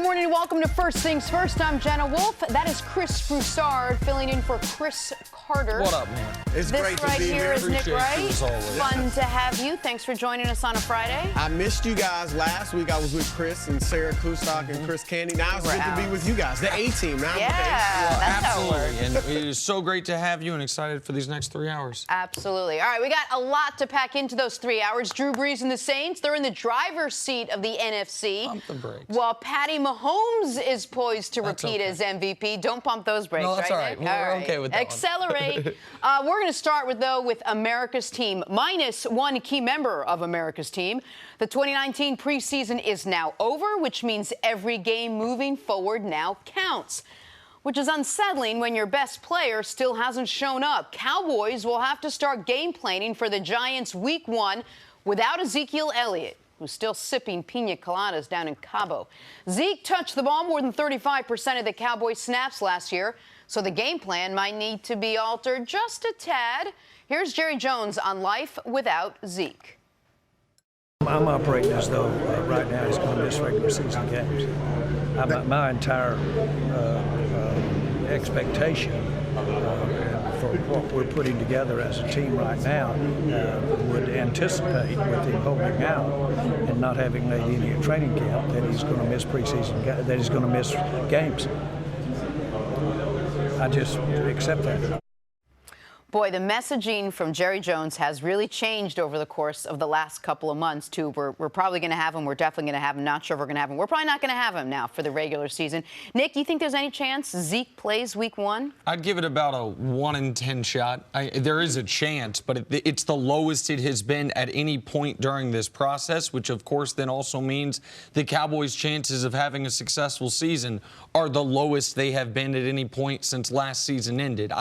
morning and welcome to First Things First. I'm Jenna Wolfe. That is Cris Broussard filling in for Chris Carter. What up, man? It's this great to right be here here. is Nick Wright. Fun to have you. Thanks for joining us on a Friday. I missed you guys last week. I was with Cris and Sarah Kustok and Chris Candy. Now it's good to be with you guys, the A-team. Now that's how it works. And it is so great to have you and excited for these next 3 hours. Absolutely. All right, we got a lot to pack into those 3 hours. Drew Brees and the Saints, they're in the driver's seat of the NFC. Pump the brakes. While Patty Mahomes is poised to repeat as MVP. Don't pump those brakes, no, that's right, all right. We're okay with that. Accelerate. We're going to start with America's team, minus one key member of America's team. The 2019 preseason is now over, which means every game moving forward now counts, which is unsettling when your best player still hasn't shown up. Cowboys will have to start game planning for the Giants Week 1 without Ezekiel Elliott, who's still sipping pina coladas down in Cabo. Zeke touched the ball more than 35% of the Cowboys snaps last year, so the game plan might need to be altered just a tad. Here's Jerry Jones on life without Zeke. I'm operating as though right now he's going to miss regular season games. My entire expectation for what we're putting together as a team right now would anticipate with him holding out and not having made any at training camp that he's going to miss preseason, that he's going to miss games. I just accept that. Boy, the messaging from Jerry Jones has really changed over the course of the last couple of months, too. We're probably going to have him. We're definitely going to have him. Not sure if we're going to have him. We're probably not going to have him now for the regular season. Nick, you think there's any chance Zeke plays Week 1? I'd give it about a 1 in 10 shot. There is a chance, but it's the lowest it has been at any point during this process, which, of course, then also means the Cowboys' chances of having a successful season are the lowest they have been at any point since last season ended.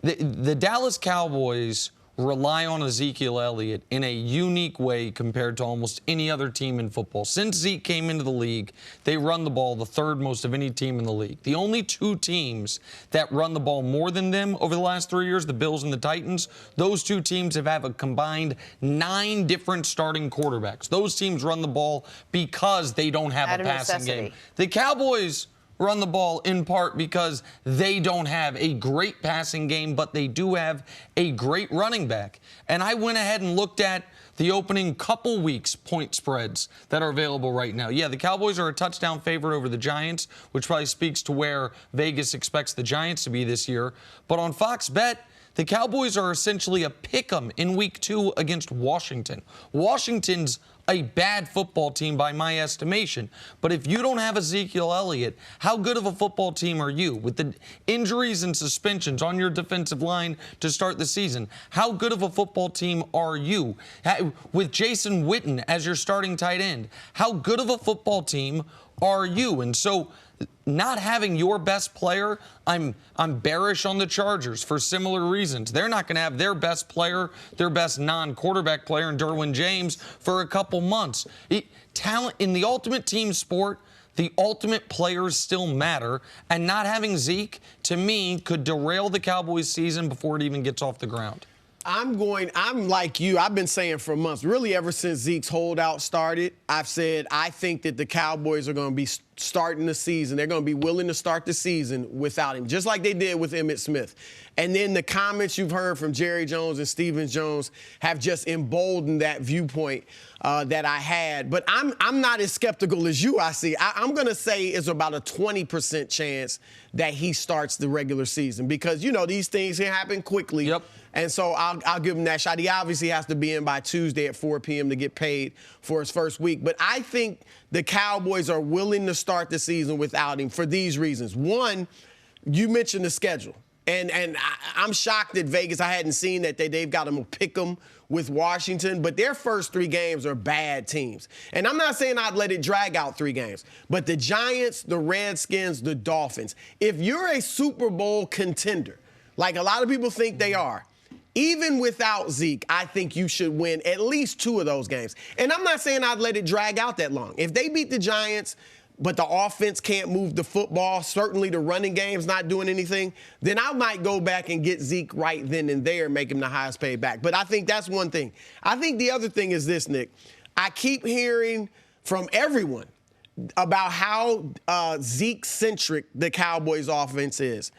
The Dallas Cowboys rely on Ezekiel Elliott in a unique way compared to almost any other team in football. Since Zeke came into the league, they run the ball the third most of any team in the league. The only two teams that run the ball more than them over the last 3 years, the Bills and the Titans, those two teams have a combined 9 different starting quarterbacks. Those teams run the ball because they don't have a passing game. The Cowboys run the ball in part because they don't have a great passing game, but they do have a great running back. And I went ahead and looked at the opening couple weeks point spreads that are available right now. Yeah, the Cowboys are a touchdown favorite over the Giants, which probably speaks to where Vegas expects the Giants to be this year. But on Fox Bet, the Cowboys are essentially a pick-em in Week 2 against Washington. Washington's a bad football team by my estimation. But if you don't have Ezekiel Elliott, how good of a football team are you? With the injuries and suspensions on your defensive line to start the season, how good of a football team are you? With Jason Witten as your starting tight end, how good of a football team are you? And so not having your best player, I'm bearish on the Chargers for similar reasons. They're not going to have their best player, their best non-quarterback player in Derwin James for a couple months. Talent in the ultimate team sport, the ultimate players still matter, and not having Zeke, to me, could derail the Cowboys season before it even gets off the ground. I'm like you. I've been saying for months, really ever since Zeke's holdout started, I've said I think that the Cowboys are going to be starting the season. They're going to be willing to start the season without him, just like they did with Emmitt Smith. And then the comments you've heard from Jerry Jones and Stephen Jones have just emboldened that viewpoint that I had. But I'm not as skeptical as you, I see. I'm going to say it's about a 20% chance that he starts the regular season because, you know, these things can happen quickly. Yep. And so I'll give him that shot. He obviously has to be in by Tuesday at 4 p.m. to get paid for his first week. But I think the Cowboys are willing to start the season without him for these reasons. One, you mentioned the schedule. And I'm shocked at Vegas. I hadn't seen that they've got them pick 'em with Washington, but their first 3 games are bad teams. And I'm not saying I'd let it drag out 3 games, but the Giants, the Redskins, the Dolphins, if you're a Super Bowl contender, like a lot of people think they are, even without Zeke, I think you should win at least 2 of those games. And I'm not saying I'd let it drag out that long. If they beat the Giants, but the offense can't move the football, certainly the running game's not doing anything, then I might go back and get Zeke right then and there and make him the highest paid back. But I think that's one thing. I think the other thing is this, Nick. I keep hearing from everyone about how Zeke-centric the Cowboys offense is.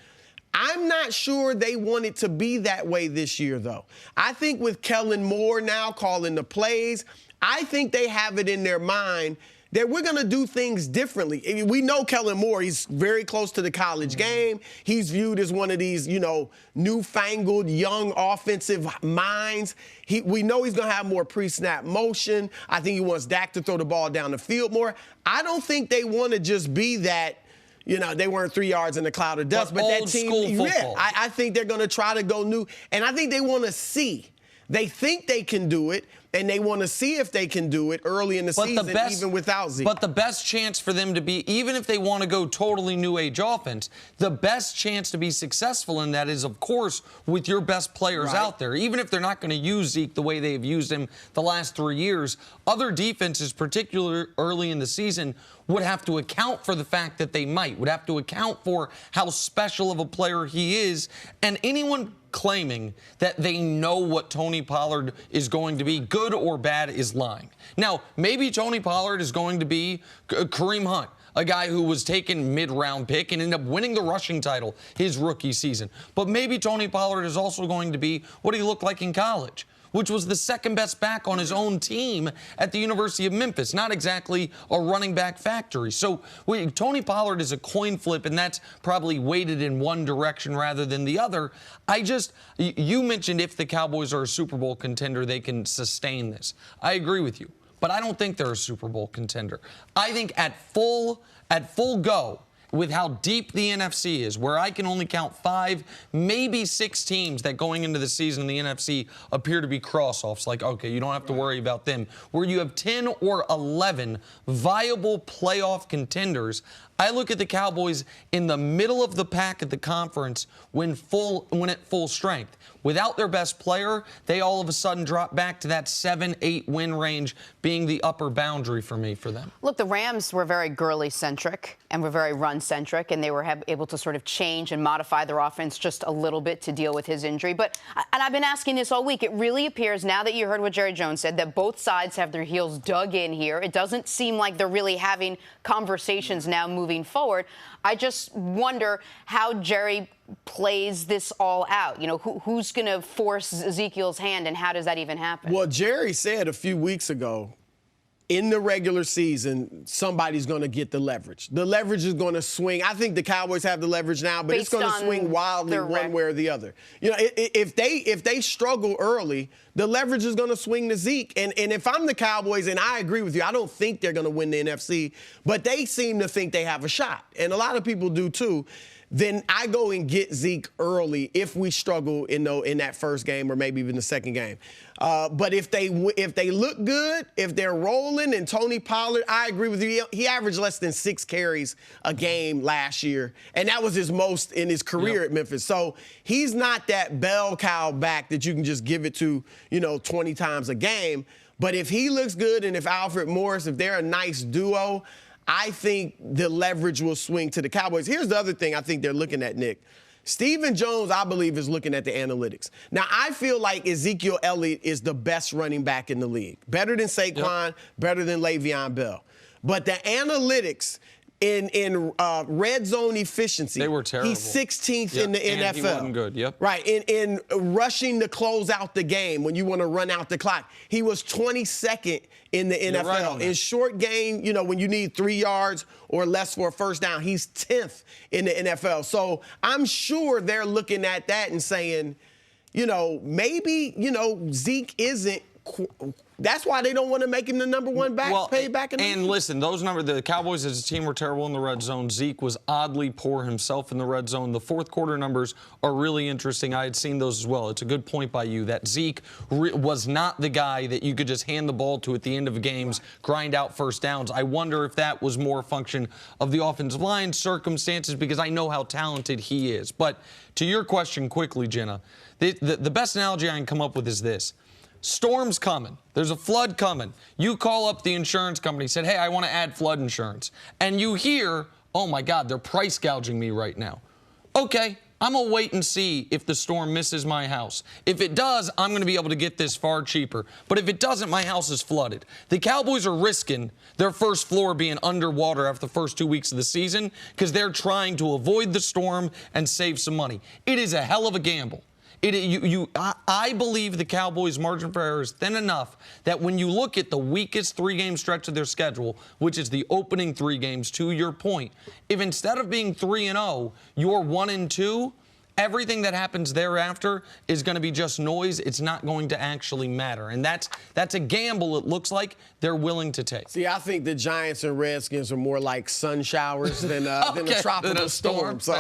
I'm not sure they want it to be that way this year, though. I think with Kellen Moore now calling the plays, I think they have it in their mind that we're going to do things differently. I mean, we know Kellen Moore. He's very close to the college game. He's viewed as one of these, newfangled young offensive minds. We know he's going to have more pre-snap motion. I think he wants Dak to throw the ball down the field more. I don't think they want to just be that. They weren't 3 yards in a cloud of dust, but that team, old school football. Yeah, I think they're going to try to go new, and I think they want to see. They think they can do it, and they want to see if they can do it early in the season, even without Zeke. But the best chance for them to be, even if they want to go totally new age offense, the best chance to be successful in that is, of course, with your best players out there. Even if they're not going to use Zeke the way they've used him the last 3 years, other defenses, particularly early in the season, would have to account for the fact that they would have to account for how special of a player he is. And anyone claiming that they know what Tony Pollard is going to be, good or bad, is lying. Now, maybe Tony Pollard is going to be Kareem Hunt, a guy who was taken mid-round pick and ended up winning the rushing title his rookie season. But maybe Tony Pollard is also going to be what he looked like in college, which was the second best back on his own team at the University of Memphis. Not exactly a running back factory. So Tony Pollard is a coin flip, and that's probably weighted in one direction rather than the other. You mentioned if the Cowboys are a Super Bowl contender, they can sustain this. I agree with you, but I don't think they're a Super Bowl contender. I think at full go, with how deep the NFC is, where I can only count 5, maybe 6 teams that going into the season in the NFC appear to be cross-offs, like, okay, you don't have to worry about them, where you have 10 or 11 viable playoff contenders. I look at the Cowboys in the middle of the pack at the conference when at full strength. Without their best player, they all of a sudden drop back to that 7-8 win range being the upper boundary for them. Look, the Rams were very Gurley-centric and were very run-centric, and they were able to sort of change and modify their offense just a little bit to deal with his injury. And I've been asking this all week. It really appears, now that you heard what Jerry Jones said, that both sides have their heels dug in here. It doesn't seem like they're really having conversations now moving forward. I just wonder how Jerry plays this all out. Who's going to force Ezekiel's hand, and how does that even happen? Well, Jerry said a few weeks ago, in the regular season, somebody's going to get the leverage. The leverage is going to swing. I think the Cowboys have the leverage now, but it's going to swing wildly one way or the other. If they struggle early, the leverage is going to swing to Zeke. And if I'm the Cowboys, and I agree with you, I don't think they're going to win the NFC, but they seem to think they have a shot. And a lot of people do too. Then I go and get Zeke early if we struggle in that first game or maybe even the second game. But if they look good, if they're rolling, and Tony Pollard, I agree with you. He averaged less than 6 carries a game last year, and that was his most in his career at Memphis. So he's not that bell cow back that you can just give it to 20 times a game. But if he looks good, and if Alfred Morris, if they're a nice duo, I think the leverage will swing to the Cowboys. Here's the other thing I think they're looking at, Nick. Stephen Jones, I believe, is looking at the analytics. Now, I feel like Ezekiel Elliott is the best running back in the league. Better than Saquon, better than Le'Veon Bell. But the analytics in red zone efficiency, they were terrible. He's 16th in the NFL. He wasn't good, Right, in rushing to close out the game when you want to run out the clock. He was 22nd in the NFL. Right in short game, when you need 3 yards or less for a first down, he's 10th in the NFL. So I'm sure they're looking at that and saying, maybe, Zeke isn't. That's why they don't want to make him the number one back, pay back in the And listen, those numbers, the Cowboys as a team were terrible in the red zone. Zeke was oddly poor himself in the red zone. The fourth quarter numbers are really interesting. I had seen those as well. It's a good point by you that Zeke was not the guy that you could just hand the ball to at the end of games, grind out first downs. I wonder if that was more a function of the offensive line circumstances, because I know how talented he is. But to your question quickly, Jenna, the best analogy I can come up with is this. Storm's coming. There's a flood coming. You call up the insurance company, said, hey, I want to add flood insurance. And you hear, oh, my God, they're price gouging me right now. Okay, I'm going to wait and see if the storm misses my house. If it does, I'm going to be able to get this far cheaper. But if it doesn't, my house is flooded. The Cowboys are risking their first floor being underwater after the first 2 weeks of the season because they're trying to avoid the storm and save some money. It is a hell of a gamble. I believe the Cowboys' margin for error is thin enough that when you look at the weakest 3-game stretch of their schedule, which is the opening 3 games, to your point, if instead of being 3-0, you're 1-2, everything that happens thereafter is going to be just noise. It's not going to actually matter. And that's a gamble, it looks like, they're willing to take. See, I think the Giants and Redskins are more like sun showers than a tropical storm. So.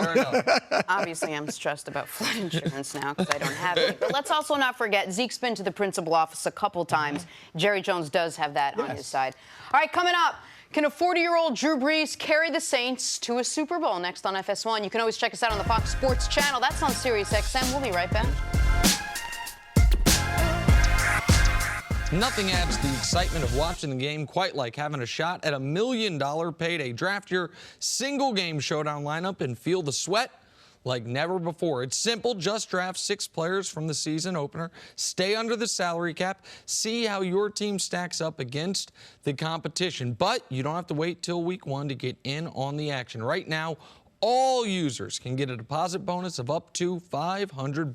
Obviously, I'm stressed about flood insurance now because I don't have it. But let's also not forget, Zeke's been to the principal office a couple times. Jerry Jones does have that on his side. All right, coming up. Can a 40-year-old Drew Brees carry the Saints to a Super Bowl? Next on FS1. You can always check us out on the Fox Sports channel. That's on Sirius XM. We'll be right back. Nothing adds to the excitement of watching the game quite like having a shot at $1 million payday. Draft your single-game showdown lineup and feel the sweat like never before. It's simple. Just draft 6 players from the season opener. Stay under the salary cap. See how your team stacks up against the competition. But you don't have to wait till week 1 to get in on the action. Right now, all users can get a deposit bonus of up to $500.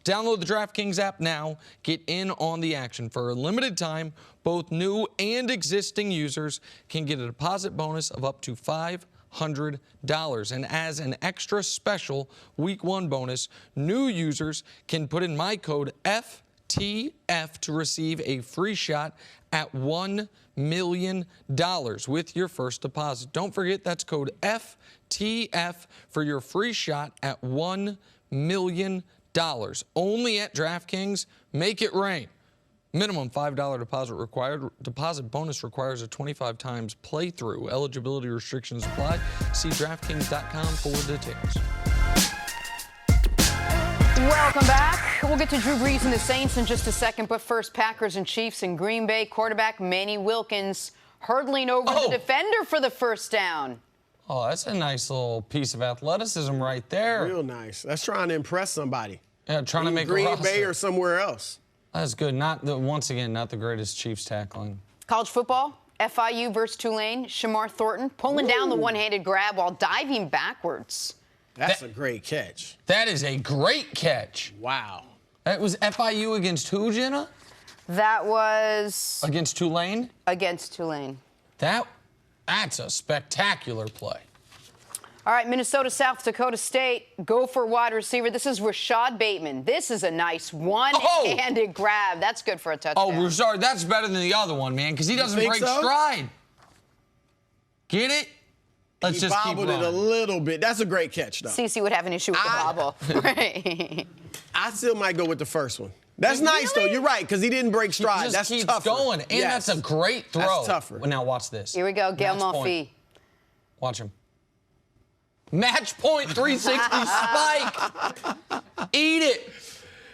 Download the DraftKings app now. Get in on the action. For a limited time, both new and existing users can get a deposit bonus of up to $500. And as an extra special week 1 bonus, new users can put in my code FTF to receive a free shot at $1 million with your first deposit. Don't forget, that's code FTF for your free shot at $1 million. Only at DraftKings. Make it rain. Minimum $5 deposit required. Deposit bonus requires a 25 times playthrough. Eligibility restrictions apply. See DraftKings.com for details. Welcome back. We'll get to Drew Brees and the Saints in just a second, but first, Packers and Chiefs in Green Bay. Quarterback Manny Wilkins hurtling over the defender for the first down. Oh, that's a nice little piece of athleticism right there. Real nice. That's trying to impress somebody. Yeah, trying to make Green a roster. Bay or somewhere else. That's good. Once again, not the greatest Chiefs tackling. College football, FIU versus Tulane. Shamar Thornton pulling down the one-handed grab while diving backwards. That's a great catch. That is a great catch. Wow. That was FIU against who, Jenna? That was... Against Tulane? Against Tulane. That's a spectacular play. All right, Minnesota, South Dakota State, Gopher wide receiver. This is Rashad Bateman. This is a nice one-handed grab. That's good for a touchdown. Oh, Rashad, that's better than the other one, man, because he doesn't break stride. Get it? Let's just keep running. He bobbled it a little bit. That's a great catch, though. CeCe would have an issue with the bobble. Right. I still might go with the first one. That's nice, though. You're right, because he didn't break stride. He just keeps tougher. going, and that's a great throw. That's tougher. Well, now watch this. Here we go, Gilmore. Watch him. Match point 360 spike. Eat it.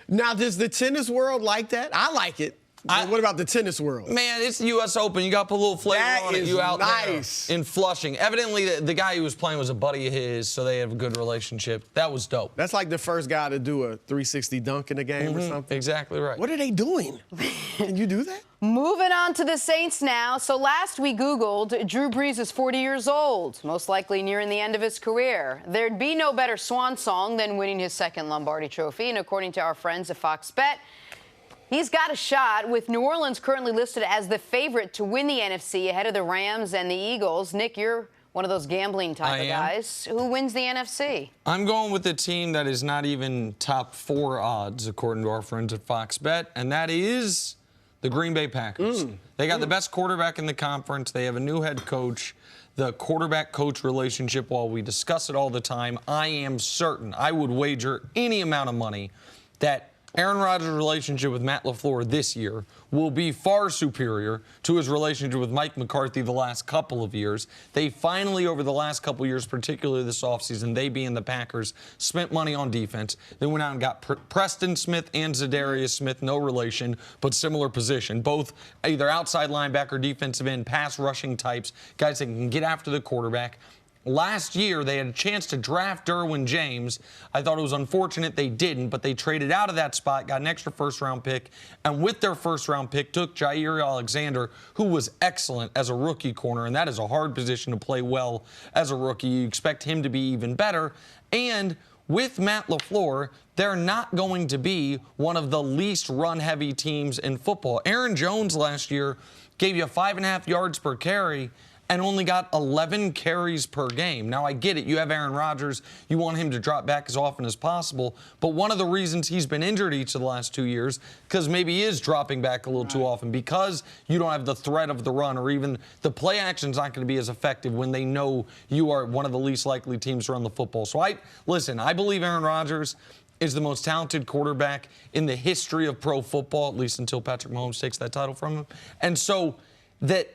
Now, does the tennis world like that? I like it. What about the tennis world? Man, it's the U.S. Open. You got to put a little flavor on it. You out there in Flushing. Evidently, the guy who was playing was a buddy of his, so they have a good relationship. That was dope. That's like the first guy to do a 360 dunk in a game or something. Exactly right. What are they doing? Can you do that? Moving on to the Saints now. So last we Googled, Drew Brees is 40 years old, most likely nearing the end of his career. There'd be no better swan song than winning his second Lombardi trophy. And according to our friends at Fox Bet, he's got a shot, with New Orleans currently listed as the favorite to win the NFC ahead of the Rams and the Eagles. Nick, you're one of those gambling type of guys. Who wins the NFC? I'm going with the team that is not even top 4 odds, according to our friends at Fox Bet, and that is the Green Bay Packers. They got the best quarterback in the conference. They have a new head coach. The quarterback-coach relationship, while we discuss it all the time, I am certain, I would wager any amount of money that Aaron Rodgers' relationship with Matt LaFleur this year will be far superior to his relationship with Mike McCarthy the last couple of years. They finally, over the last couple of years, particularly this offseason, they being the Packers, spent money on defense. They went out and got Preston Smith and Zadarius Smith, no relation, but similar position. Both either outside linebacker, defensive end, pass rushing types, guys that can get after the quarterback. Last year, they had a chance to draft Derwin James. I thought it was unfortunate they didn't, but they traded out of that spot, got an extra first-round pick, and with their first-round pick, took Jair Alexander, who was excellent as a rookie corner, and that is a hard position to play well as a rookie. You expect him to be even better. And with Matt LaFleur, they're not going to be one of the least run-heavy teams in football. Aaron Jones last year gave you 5.5 yards per carry and only got 11 carries per game. Now, I get it. You have Aaron Rodgers. You want him to drop back as often as possible. But one of the reasons he's been injured each of the last 2 years, because maybe he is dropping back a little too often, because you don't have the threat of the run, or even the play action's not going to be as effective when they know you are one of the least likely teams to run the football. So I believe Aaron Rodgers is the most talented quarterback in the history of pro football, at least until Patrick Mahomes takes that title from him. And so that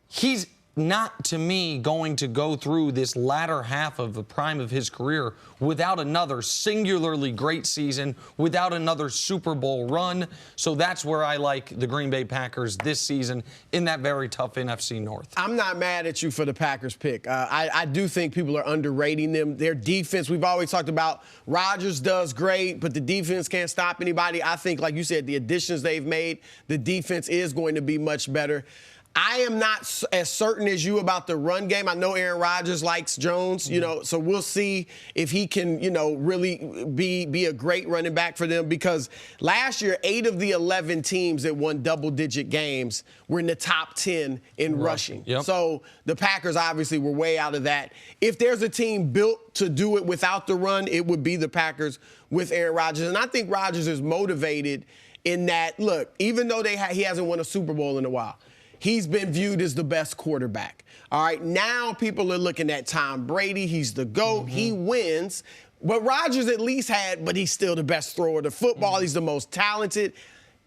he's not, to me, going to go through this latter half of the prime of his career without another singularly great season, without another Super Bowl run. So that's where I like the Green Bay Packers this season in that very tough NFC North. I'm not mad at you for the Packers pick. I do think people are underrating them. Their defense, we've always talked about, Rodgers does great, but the defense can't stop anybody. I think, like you said, the additions they've made, the defense is going to be much better. I am not as certain as you about the run game. I know Aaron Rodgers likes Jones, so we'll see if he can, really be a great running back for them, because last year, 8 of the 11 teams that won double-digit games were in the top 10 in rushing. Yep. So the Packers obviously were way out of that. If there's a team built to do it without the run, it would be the Packers with Aaron Rodgers. And I think Rodgers is motivated in that, look, even though he hasn't won a Super Bowl in a while, he's been viewed as the best quarterback. All right, now people are looking at Tom Brady. He's the GOAT. He wins. But Rodgers at least but he's still the best thrower of the football. He's the most talented.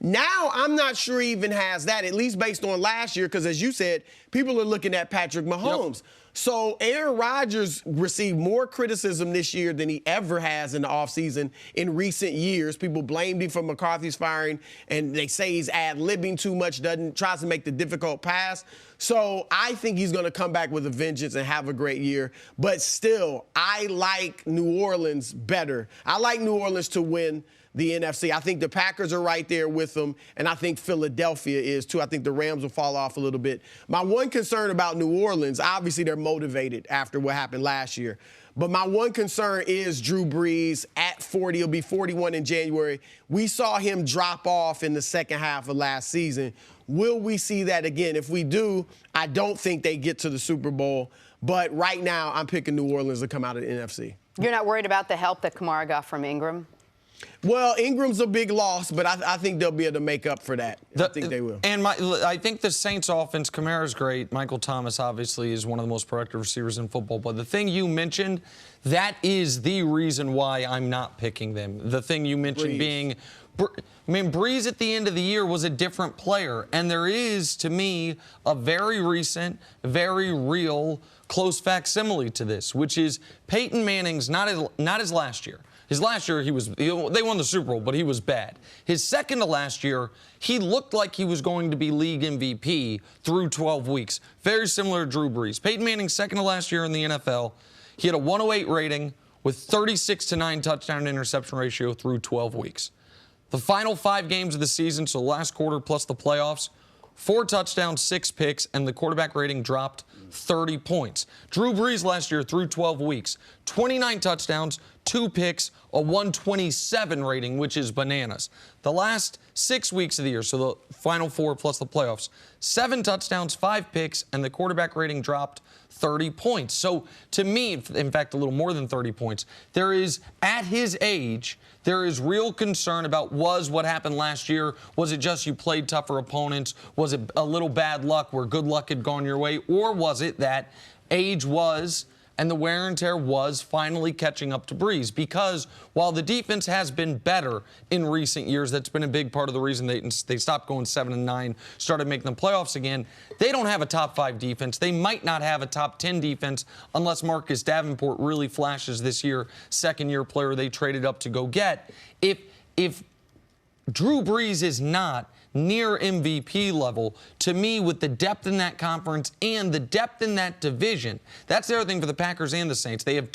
Now, I'm not sure he even has that, at least based on last year, because as you said, people are looking at Patrick Mahomes. Yep. So Aaron Rodgers received more criticism this year than he ever has in the offseason in recent years. People blamed him for McCarthy's firing, and they say he's ad-libbing too much, tries to make the difficult pass. So I think he's going to come back with a vengeance and have a great year. But still, I like New Orleans better. I like New Orleans to win the NFC. I think the Packers are right there with them, and I think Philadelphia is too. I think the Rams will fall off a little bit. My one concern about New Orleans, obviously they're motivated after what happened last year, but my one concern is Drew Brees at 40. He'll be 41 in January. We saw him drop off in the second half of last season. Will we see that again? If we do, I don't think they get to the Super Bowl, but right now I'm picking New Orleans to come out of the NFC. You're not worried about the help that Kamara got from Ingram? Well, Ingram's a big loss, but I think they'll be able to make up for that. I think they will. And I think the Saints offense, Kamara's great. Michael Thomas, obviously, is one of the most productive receivers in football. But the thing you mentioned, that is the reason why I'm not picking them. The thing you mentioned being, Brees at the end of the year was a different player. And there is, to me, a very recent, very real, close facsimile to this, which is Peyton Manning's not his last year. His last year, they won the Super Bowl, but he was bad. His second to last year, he looked like he was going to be league MVP through 12 weeks. Very similar to Drew Brees. Peyton Manning's second to last year in the NFL. He had a 108 rating with 36-9 touchdown interception ratio through 12 weeks. The final 5 games of the season, so last quarter plus the playoffs, 4 touchdowns, 6 picks, and the quarterback rating dropped 30 points. Drew Brees last year through 12 weeks, 29 touchdowns, 2 picks, a 127 rating, which is bananas. The last 6 weeks of the year, so the final 4 plus the playoffs, 7 touchdowns, 5 picks, and the quarterback rating dropped 30 points. So to me, in fact, a little more than 30 points, there is, at his age, there is real concern about what happened last year. Was it just you played tougher opponents? Was it a little bad luck where good luck had gone your way? Or was it that age was and the wear and tear was finally catching up to Brees? Because while the defense has been better in recent years, that's been a big part of the reason they stopped going 7-9, started making the playoffs again. They don't have a top 5 defense. They might not have a top 10 defense unless Marcus Davenport really flashes this year, second-year player they traded up to go get. If Drew Brees is not near MVP level. To me, with the depth in that conference and the depth in that division, that's the other thing for the Packers and the Saints. They have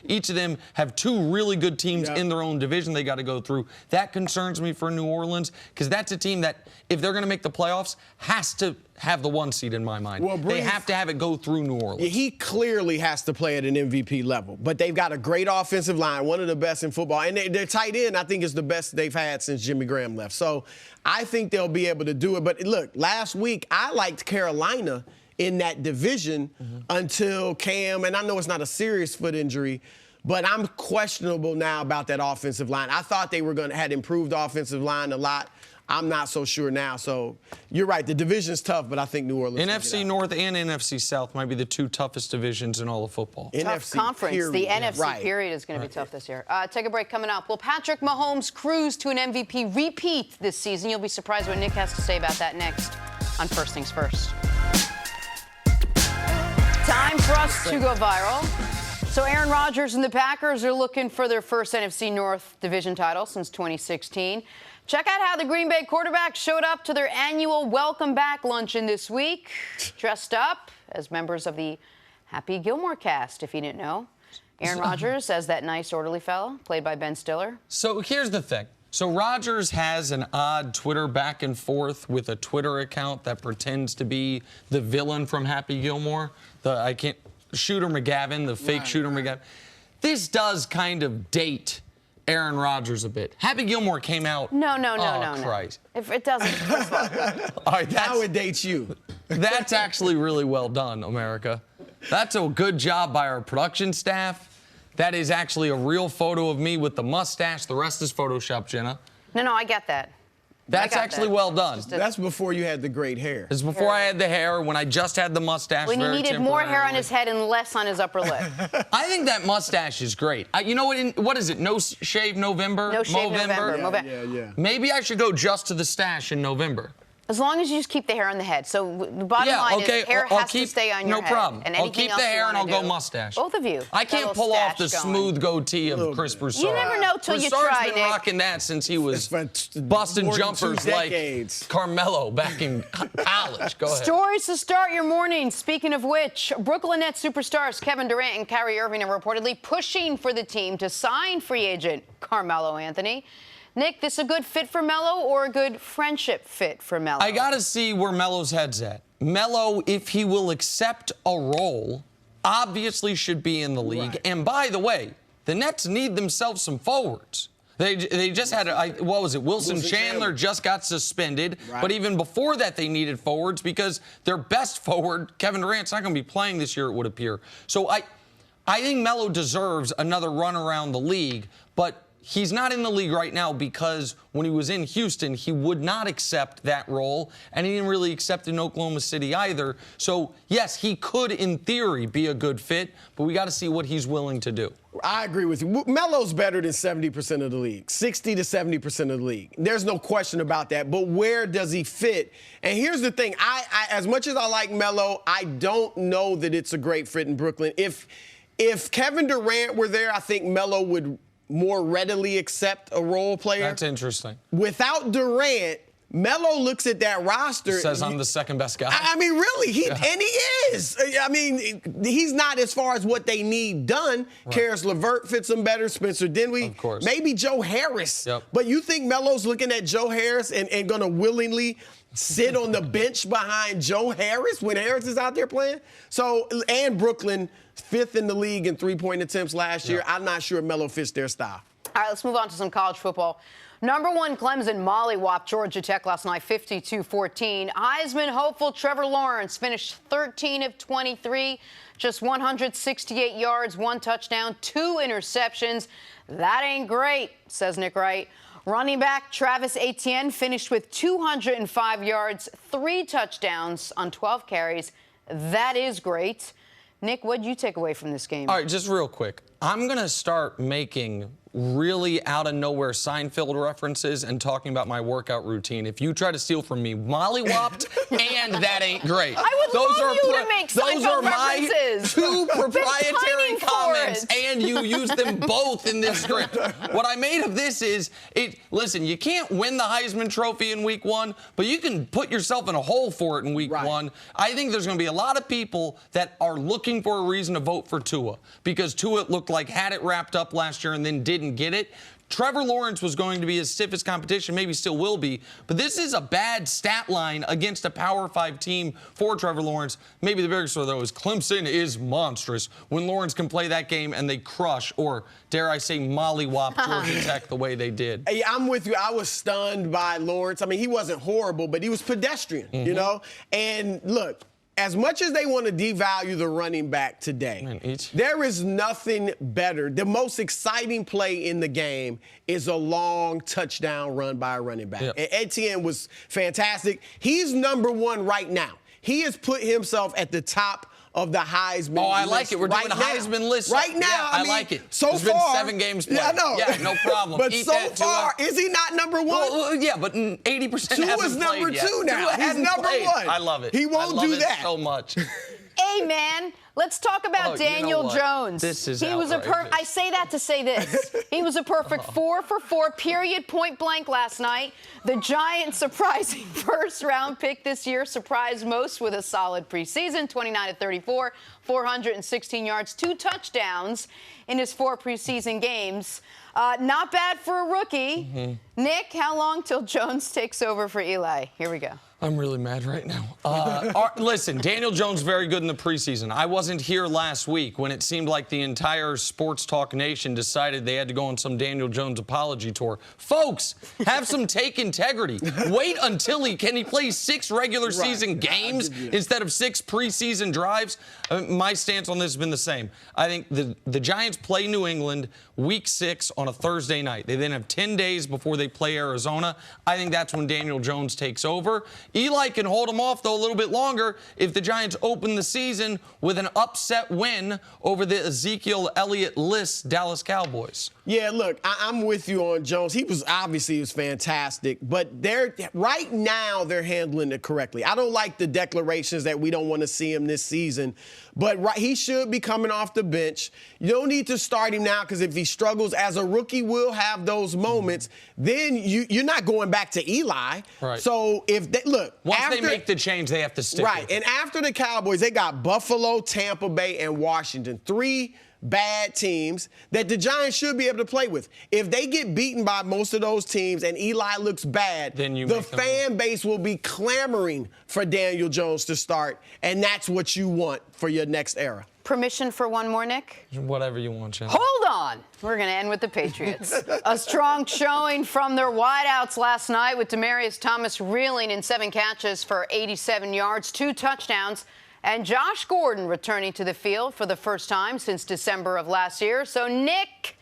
each of them have two really good teams in their own division they got to go through. That concerns me for New Orleans, because that's a team that, if they're going to make the playoffs, has to have the 1 seed in my mind. Well, they have to have it go through New Orleans. He clearly has to play at an MVP level, but they've got a great offensive line, one of the best in football, and their tight end, I think, is the best they've had since Jimmy Graham left. So I think they'll be able to do it. But look, last week I liked Carolina in that division until Cam, and I know it's not a serious foot injury, but I'm questionable now about that offensive line. I thought they had improved offensive line a lot. I'm not so sure now. So you're right. The division's tough, but I think New Orleans. NFC North and NFC South might be the two toughest divisions in all of football. Tough conference. Period. The NFC period is going to be tough this year. Take a break. Coming up, will Patrick Mahomes cruise to an MVP repeat this season? You'll be surprised what Nick has to say about that next on First Things First. Time for us to go viral. So Aaron Rodgers and the Packers are looking for their first NFC North division title since 2016. Check out how the Green Bay quarterbacks showed up to their annual welcome back luncheon this week, dressed up as members of the Happy Gilmore cast, if you didn't know. Aaron Rodgers as that nice, orderly fellow, played by Ben Stiller. So here's the thing. So Rodgers has an odd Twitter back and forth with a Twitter account that pretends to be the villain from Happy Gilmore. Shooter McGavin, the fake Shooter McGavin. This does kind of date Aaron Rodgers a bit. Happy Gilmore came out. No. Christ. If it doesn't. All right, how it dates you. That's actually really well done, America. That's a good job by our production staff. That is actually a real photo of me with the mustache. The rest is Photoshop, Jenna. No, I get that. That's actually well done. That's before you had the great hair. It's before I had the hair, when I just had the mustache. When he needed more hair on his head and less on his upper lip. I think that mustache is great. You know what? What is it? No shave November? No shave November. Yeah. Maybe I should go just to the stash in November. As long as you just keep the hair on the head. So the bottom line is hair has to stay on your head. No problem. And I'll keep the hair and I'll go mustache. Both of you. I can't pull off the smooth goatee of Chris Broussard. You never know till you try, Nick. Broussard's been rocking that since he was busting jumpers like Carmelo back in college. Go ahead. Stories to start your morning. Speaking of which, Brooklyn Nets superstars Kevin Durant and Kyrie Irving are reportedly pushing for the team to sign free agent Carmelo Anthony. Nick, this a good fit for Melo or a good friendship fit for Melo? I got to see where Melo's head's at. Melo, if he will accept a role, obviously should be in the league. Right. And by the way, the Nets need themselves some forwards. They just had, what was it, Wilson Chandler just got suspended. Right. But even before that, they needed forwards because their best forward, Kevin Durant's not going to be playing this year, it would appear. So I think Melo deserves another run around the league, but he's not in the league right now because when he was in Houston, he would not accept that role, and he didn't really accept it in Oklahoma City either. So, yes, he could, in theory, be a good fit, but we got to see what he's willing to do. I agree with you. Melo's better than 70% of the league, 60 to 70% of the league. There's no question about that, but where does he fit? And here's the thing. I as much as I like Melo, I don't know that it's a great fit in Brooklyn. If Kevin Durant were there, I think Melo would more readily accept a role player. That's interesting. Without Durant, Melo looks at that roster. Says I'm the second best guy. I mean, really, and he is. I mean, he's not as far as what they need done. Right. Karis LeVert fits him better. Spencer Dinwiddie. Of course. Maybe Joe Harris. Yep. But you think Melo's looking at Joe Harris and going to willingly sit on the bench behind Joe Harris when Harris is out there playing? So, and Brooklyn, 5th in the league in three-point attempts last year. I'm not sure Melo fits their style. All right, let's move on to some college football. Number 1 Clemson mollywopped Georgia Tech last night, 52-14. Heisman hopeful Trevor Lawrence finished 13 of 23, just 168 yards, 1 touchdown, 2 interceptions. That ain't great, says Nick Wright. Running back Travis Etienne finished with 205 yards, 3 touchdowns on 12 carries. That is great. Nick, what did you take away from this game? All right, just real quick. I'm going to start making really out of nowhere Seinfeld references and talking about my workout routine. If you try to steal from me, mollywopped, and that ain't great. I would love you to make Seinfeld references. Those are my 2 proprietary comments, and you use them both in this script. What I made of this is, listen, you can't win the Heisman Trophy in week 1, but you can put yourself in a hole for it in week 1. I think there's going to be a lot of people that are looking for a reason to vote for Tua, because Tua looked like had it wrapped up last year and then didn't get it. Trevor Lawrence was going to be his stiffest competition, maybe still will be, but this is a bad stat line against a Power 5 team for Trevor Lawrence. Maybe the bigger story, though, is Clemson is monstrous when Lawrence can play that game and they crush, or dare I say mollywop, Georgia Tech the way they did. Hey, I'm with you. I was stunned by Lawrence. I mean, he wasn't horrible, but he was pedestrian, you know? And look, as much as they want to devalue the running back today, there is nothing better. The most exciting play in the game is a long touchdown run by a running back. And Etienne was fantastic. He's number 1 right now. He has put himself at the top of the Heisman list. Oh, I like it. We're doing a Heisman list. Right now. Yeah, I mean, like it. So There's far. been 7 games played. Yeah, I know. Yeah, no problem. But Eat so that, far, is he not number 1? Well, yeah, but 80% Tua's hasn't number played yet. 2 now. Tua He's number played. 1. I love it. He won't do do that. so much. Hey, man, let's talk about Daniel Jones. This is he was I say that to say this. He was a perfect 4 for 4, period, point blank last night. The Giants' surprising first-round pick this year surprised most with a solid preseason, 29-34, 416 yards, 2 touchdowns in his 4 preseason games. Not bad for a rookie. Nick, how long till Jones takes over for Eli? Here we go. I'm really mad right now. Listen, Daniel Jones very good in the preseason. I wasn't here last week when it seemed like the entire Sports Talk Nation decided they had to go on some Daniel Jones apology tour. Folks, have some take integrity. Wait until he plays 6 regular season games instead of 6 preseason drives. My stance on this has been the same. I think the Giants play New England week 6 on a Thursday night. They then have 10 days before they play Arizona. I think that's when Daniel Jones takes over. Eli can hold him off, though, a little bit longer if the Giants open the season with an upset win over the Ezekiel Elliott-less Dallas Cowboys. Yeah, look, I'm with you on Jones. He was fantastic, but right now they're handling it correctly. I don't like the declarations that we don't want to see him this season, but he should be coming off the bench. You don't need to start him now, because if he struggles as a rookie, will have those moments. Then you're not going back to Eli. Right. So if once they make the change, they have to stick with it. And after the Cowboys, they got Buffalo, Tampa Bay, and Washington. 3 bad teams that the Giants should be able to play with. If they get beaten by most of those teams and Eli looks bad, then the fan base will be clamoring for Daniel Jones to start, and that's what you want for your next era. Permission for one more, Nick? Whatever you want, Jen. Hold on. We're going to end with the Patriots. A strong showing from their wideouts last night, with Demaryius Thomas reeling in 7 catches for 87 yards, 2 touchdowns, and Josh Gordon returning to the field for the first time since December of last year. So, Nick,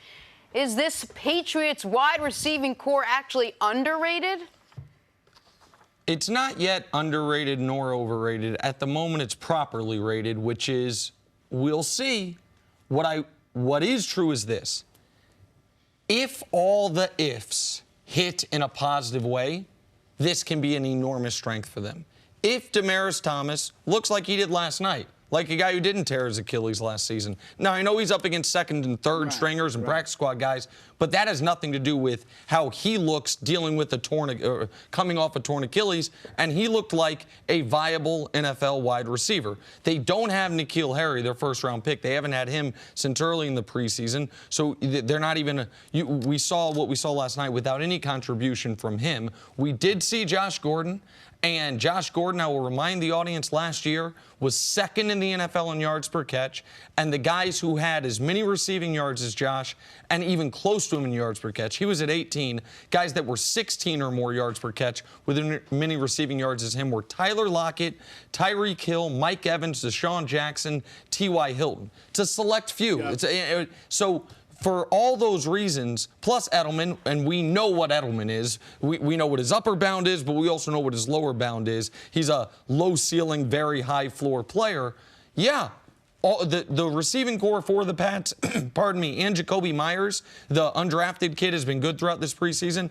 is this Patriots wide receiving core actually underrated? It's not yet underrated nor overrated. At the moment, it's properly rated, which is, we'll see. What is true is this. If all the ifs hit in a positive way, this can be an enormous strength for them. If Demaryius Thomas looks like he did last night, like a guy who didn't tear his Achilles last season. Now, I know he's up against second and third stringers and practice squad guys, but that has nothing to do with how he looks dealing with coming off a torn Achilles, and he looked like a viable NFL wide receiver. They don't have N'Keal Harry, their first-round pick. They haven't had him since early in the preseason, so they're not even we saw what we saw last night without any contribution from him. We did see Josh Gordon. And Josh Gordon, I will remind the audience, last year was second in the NFL in yards per catch. And the guys who had as many receiving yards as Josh, and even close to him in yards per catch, he was at 18. Guys that were 16 or more yards per catch with as many receiving yards as him were Tyler Lockett, Tyreek Hill, Mike Evans, Deshaun Jackson, T.Y. Hilton. It's a select few. Yeah. So for all those reasons, plus Edelman, and we know what Edelman is. We know what his upper bound is, but we also know what his lower bound is. He's a low ceiling, very high floor player. Yeah, the receiving core for the Pats, pardon me, and Jacoby Myers, the undrafted kid, has been good throughout this preseason.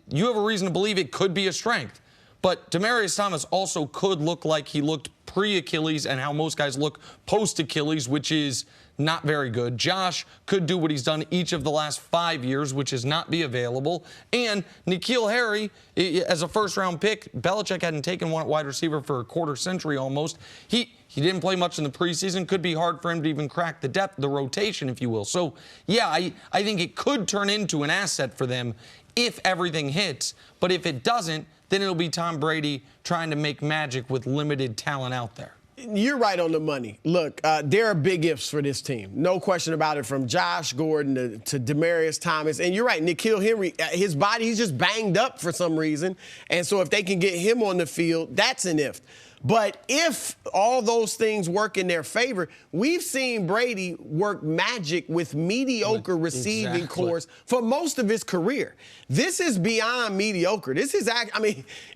You have a reason to believe it could be a strength. But Demaryius Thomas also could look like he looked pre-Achilles and how most guys look post-Achilles, which is not very good. Josh could do what he's done each of the last 5 years, which is not be available. And N'Keal Harry, as a first-round pick, Belichick hadn't taken one wide receiver for a quarter century almost. He didn't play much in the preseason. Could be hard for him to even crack the depth, the rotation, if you will. So, yeah, I think it could turn into an asset for them if everything hits. But if it doesn't, then it'll be Tom Brady trying to make magic with limited talent out there. You're right on the money. Look, there are big ifs for this team. No question about it, from Josh Gordon to Demaryius Thomas. And you're right, N'Keal Henry, his body, he's just banged up for some reason. And so if they can get him on the field, that's an if. But if all those things work in their favor, we've seen Brady work magic with mediocre receiving cores for most of his career. This is beyond mediocre. This is,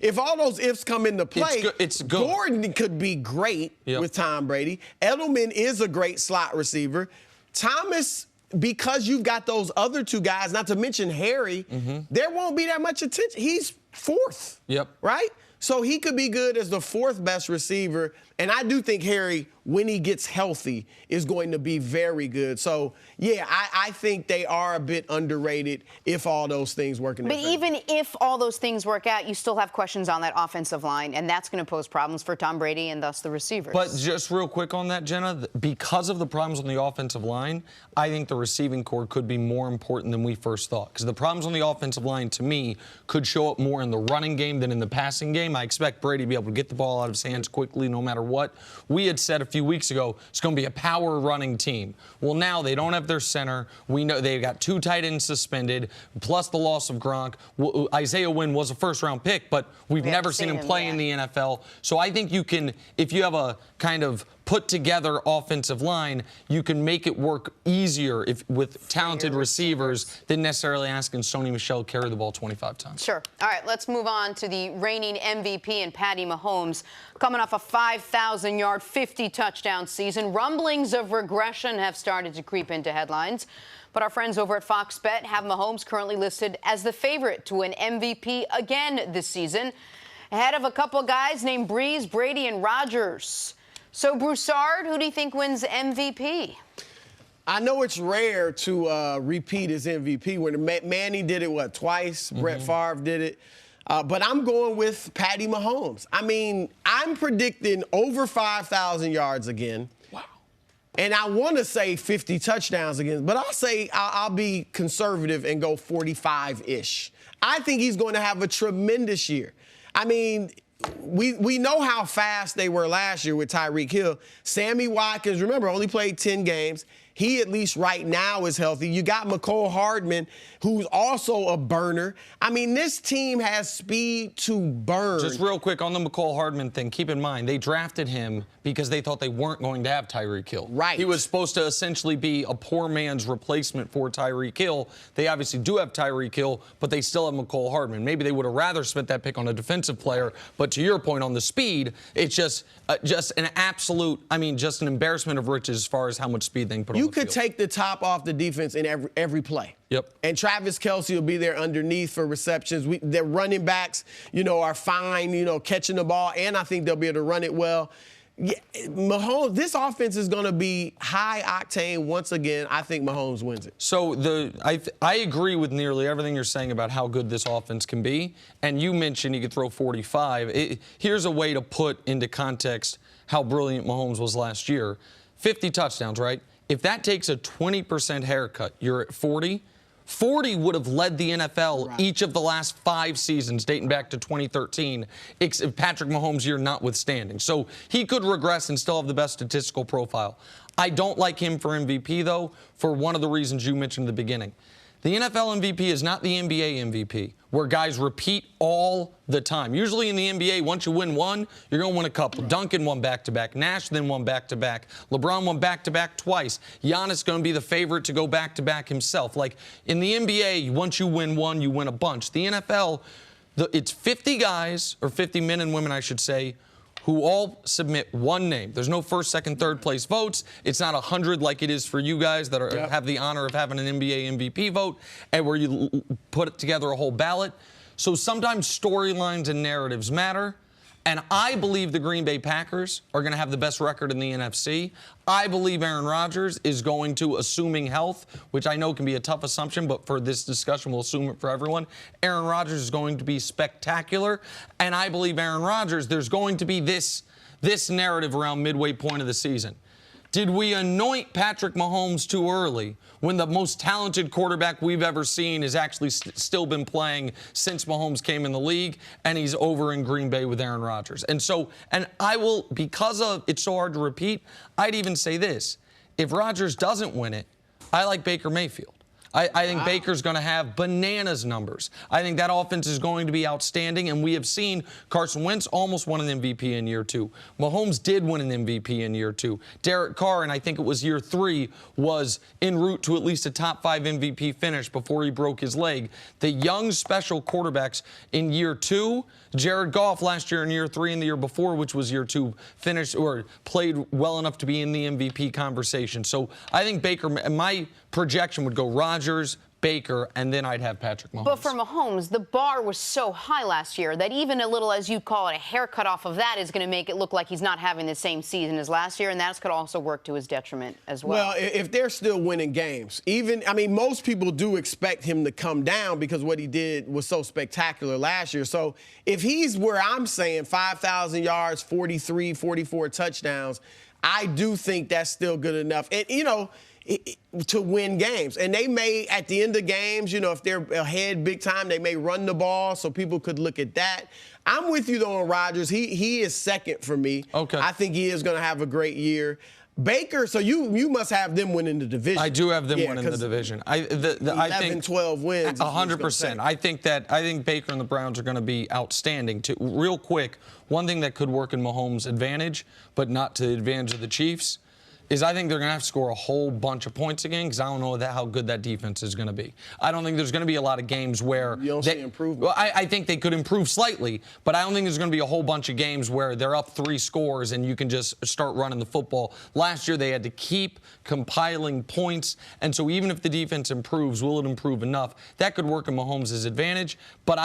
if all those ifs come into play, it's good. Gordon could be great with Tom Brady. Edelman is a great slot receiver. Thomas, because you've got those other two guys, not to mention Harry, there won't be that much attention. He's fourth, right? So he could be good as the fourth best receiver. And I do think Harry, when he gets healthy, is going to be very good. So, yeah, I think they are a bit underrated if all those things work in their favor. But even if all those things work out, you still have questions on that offensive line, and that's going to pose problems for Tom Brady and thus the receivers. But just real quick on that, Jenna, because of the problems on the offensive line, I think the receiving core could be more important than we first thought. Because the problems on the offensive line, to me, could show up more in the running game than in the passing game. I expect Brady to be able to get the ball out of his hands quickly no matter what. We had said a few weeks ago it's going to be a power running team. Well, now they don't have their center. We know they've got 2 tight ends suspended, plus the loss of Gronk. Isaiah Wynn was a first-round pick, but we've never seen him play in the NFL. So I think you can, if you have a kind of put-together offensive line, you can make it work easier with talented receivers than necessarily asking Sony Michel to carry the ball 25 times. Sure. All right, let's move on to the reigning MVP and Patty Mahomes. Coming off a 5,000-yard, 50-touchdown season, rumblings of regression have started to creep into headlines. But our friends over at Fox Bet have Mahomes currently listed as the favorite to win MVP again this season, ahead of a couple guys named Breeze, Brady, and Rodgers. So, Broussard, who do you think wins MVP? I know it's rare to repeat as MVP. When Manny did it, twice? Brett Favre did it. But I'm going with Patty Mahomes. I mean, I'm predicting over 5,000 yards again. Wow. And I want to say 50 touchdowns again, but I'll say I'll be conservative and go 45-ish. I think he's going to have a tremendous year. I mean, we know how fast they were last year with Tyreek Hill. Sammy Watkins, remember, only played 10 games. He, at least right now, is healthy. You got McCole Hardman, who's also a burner. I mean, this team has speed to burn. Just real quick on the McCole Hardman thing, keep in mind, they drafted him because they thought they weren't going to have Tyreek Hill. Right. He was supposed to essentially be a poor man's replacement for Tyreek Hill. They obviously do have Tyreek Hill, but they still have McCole Hardman. Maybe they would have rather spent that pick on a defensive player, but to your point on the speed, it's just an absolute, just an embarrassment of riches as far as how much speed they can put on the field. You could take the top off the defense in every play. Yep. And Travis Kelce will be there underneath for receptions. Their running backs, are fine, catching the ball, and I think they'll be able to run it well. Yeah, Mahomes, this offense is going to be high octane once again. I think Mahomes wins it. So I agree with nearly everything you're saying about how good this offense can be. And you mentioned he could throw 45. Here's a way to put into context how brilliant Mahomes was last year. 50 touchdowns, right? If that takes a 20% haircut, you're at 40. 40 would have led the NFL each of the last 5 seasons, dating back to 2013, Patrick Mahomes' year notwithstanding. So he could regress and still have the best statistical profile. I don't like him for MVP, though, for one of the reasons you mentioned at the beginning. The NFL MVP is not the NBA MVP, where guys repeat all the time. Usually in the NBA, once you win one, you're going to win a couple. Duncan won back-to-back. Nash then won back-to-back. LeBron won back-to-back twice. Giannis going to be the favorite to go back-to-back himself. Like, in the NBA, once you win one, you win a bunch. The NFL, it's 50 guys, or 50 men and women, I should say, who all submit one name. There's no first, second, third place votes. It's not 100 like it is for you guys that have the honor of having an NBA MVP vote, and where you put together a whole ballot. So sometimes storylines and narratives matter. And I believe the Green Bay Packers are going to have the best record in the NFC. I believe Aaron Rodgers is going to, assuming health, which I know can be a tough assumption, but for this discussion, we'll assume it for everyone. Aaron Rodgers is going to be spectacular. And I believe Aaron Rodgers, there's going to be this narrative around midway point of the season. Did we anoint Patrick Mahomes too early when the most talented quarterback we've ever seen has actually still been playing since Mahomes came in the league, and he's over in Green Bay with Aaron Rodgers? And I will, because of it's so hard to repeat, I'd even say this. If Rodgers doesn't win it, I like Baker Mayfield. I think Baker's going to have bananas numbers. I think that offense is going to be outstanding, and we have seen Carson Wentz almost won an MVP in year 2. Mahomes did win an MVP in year 2. Derek Carr, and I think it was year 3, was en route to at least a top 5 MVP finish before he broke his leg. The young special quarterbacks in year 2, Jared Goff last year in year 3 and the year before, which was year 2, finished or played well enough to be in the MVP conversation. So I think Baker, my projection would go Rodgers, Baker, and then I'd have Patrick Mahomes. But for Mahomes, the bar was so high last year that even a little, as you call it, a haircut off of that is going to make it look like he's not having the same season as last year, and that's could also work to his detriment as well. Well, if they're still winning games, most people do expect him to come down because what he did was so spectacular last year. So if he's where I'm saying 5,000 yards, 43, 44 touchdowns, I do think that's still good enough. And, to win games. And they may, at the end of games, if they're ahead big time, they may run the ball so people could look at that. I'm with you, though, on Rodgers. He is second for me. Okay. I think he is going to have a great year. Baker, so you must have them winning the division. I do have them winning the division. I think 12 wins. 100%. I think Baker and the Browns are going to be outstanding. Real quick, one thing that could work in Mahomes' advantage, but not to the advantage of the Chiefs, is I think they're going to have to score a whole bunch of points again because I don't know how good that defense is going to be. I don't think there's going to be a lot of games where you don't see improvement. Well, I think they could improve slightly, but I don't think there's going to be a whole bunch of games where they're up 3 scores and you can just start running the football. Last year they had to keep compiling points, and so even if the defense improves, will it improve enough? That could work in Mahomes' advantage, but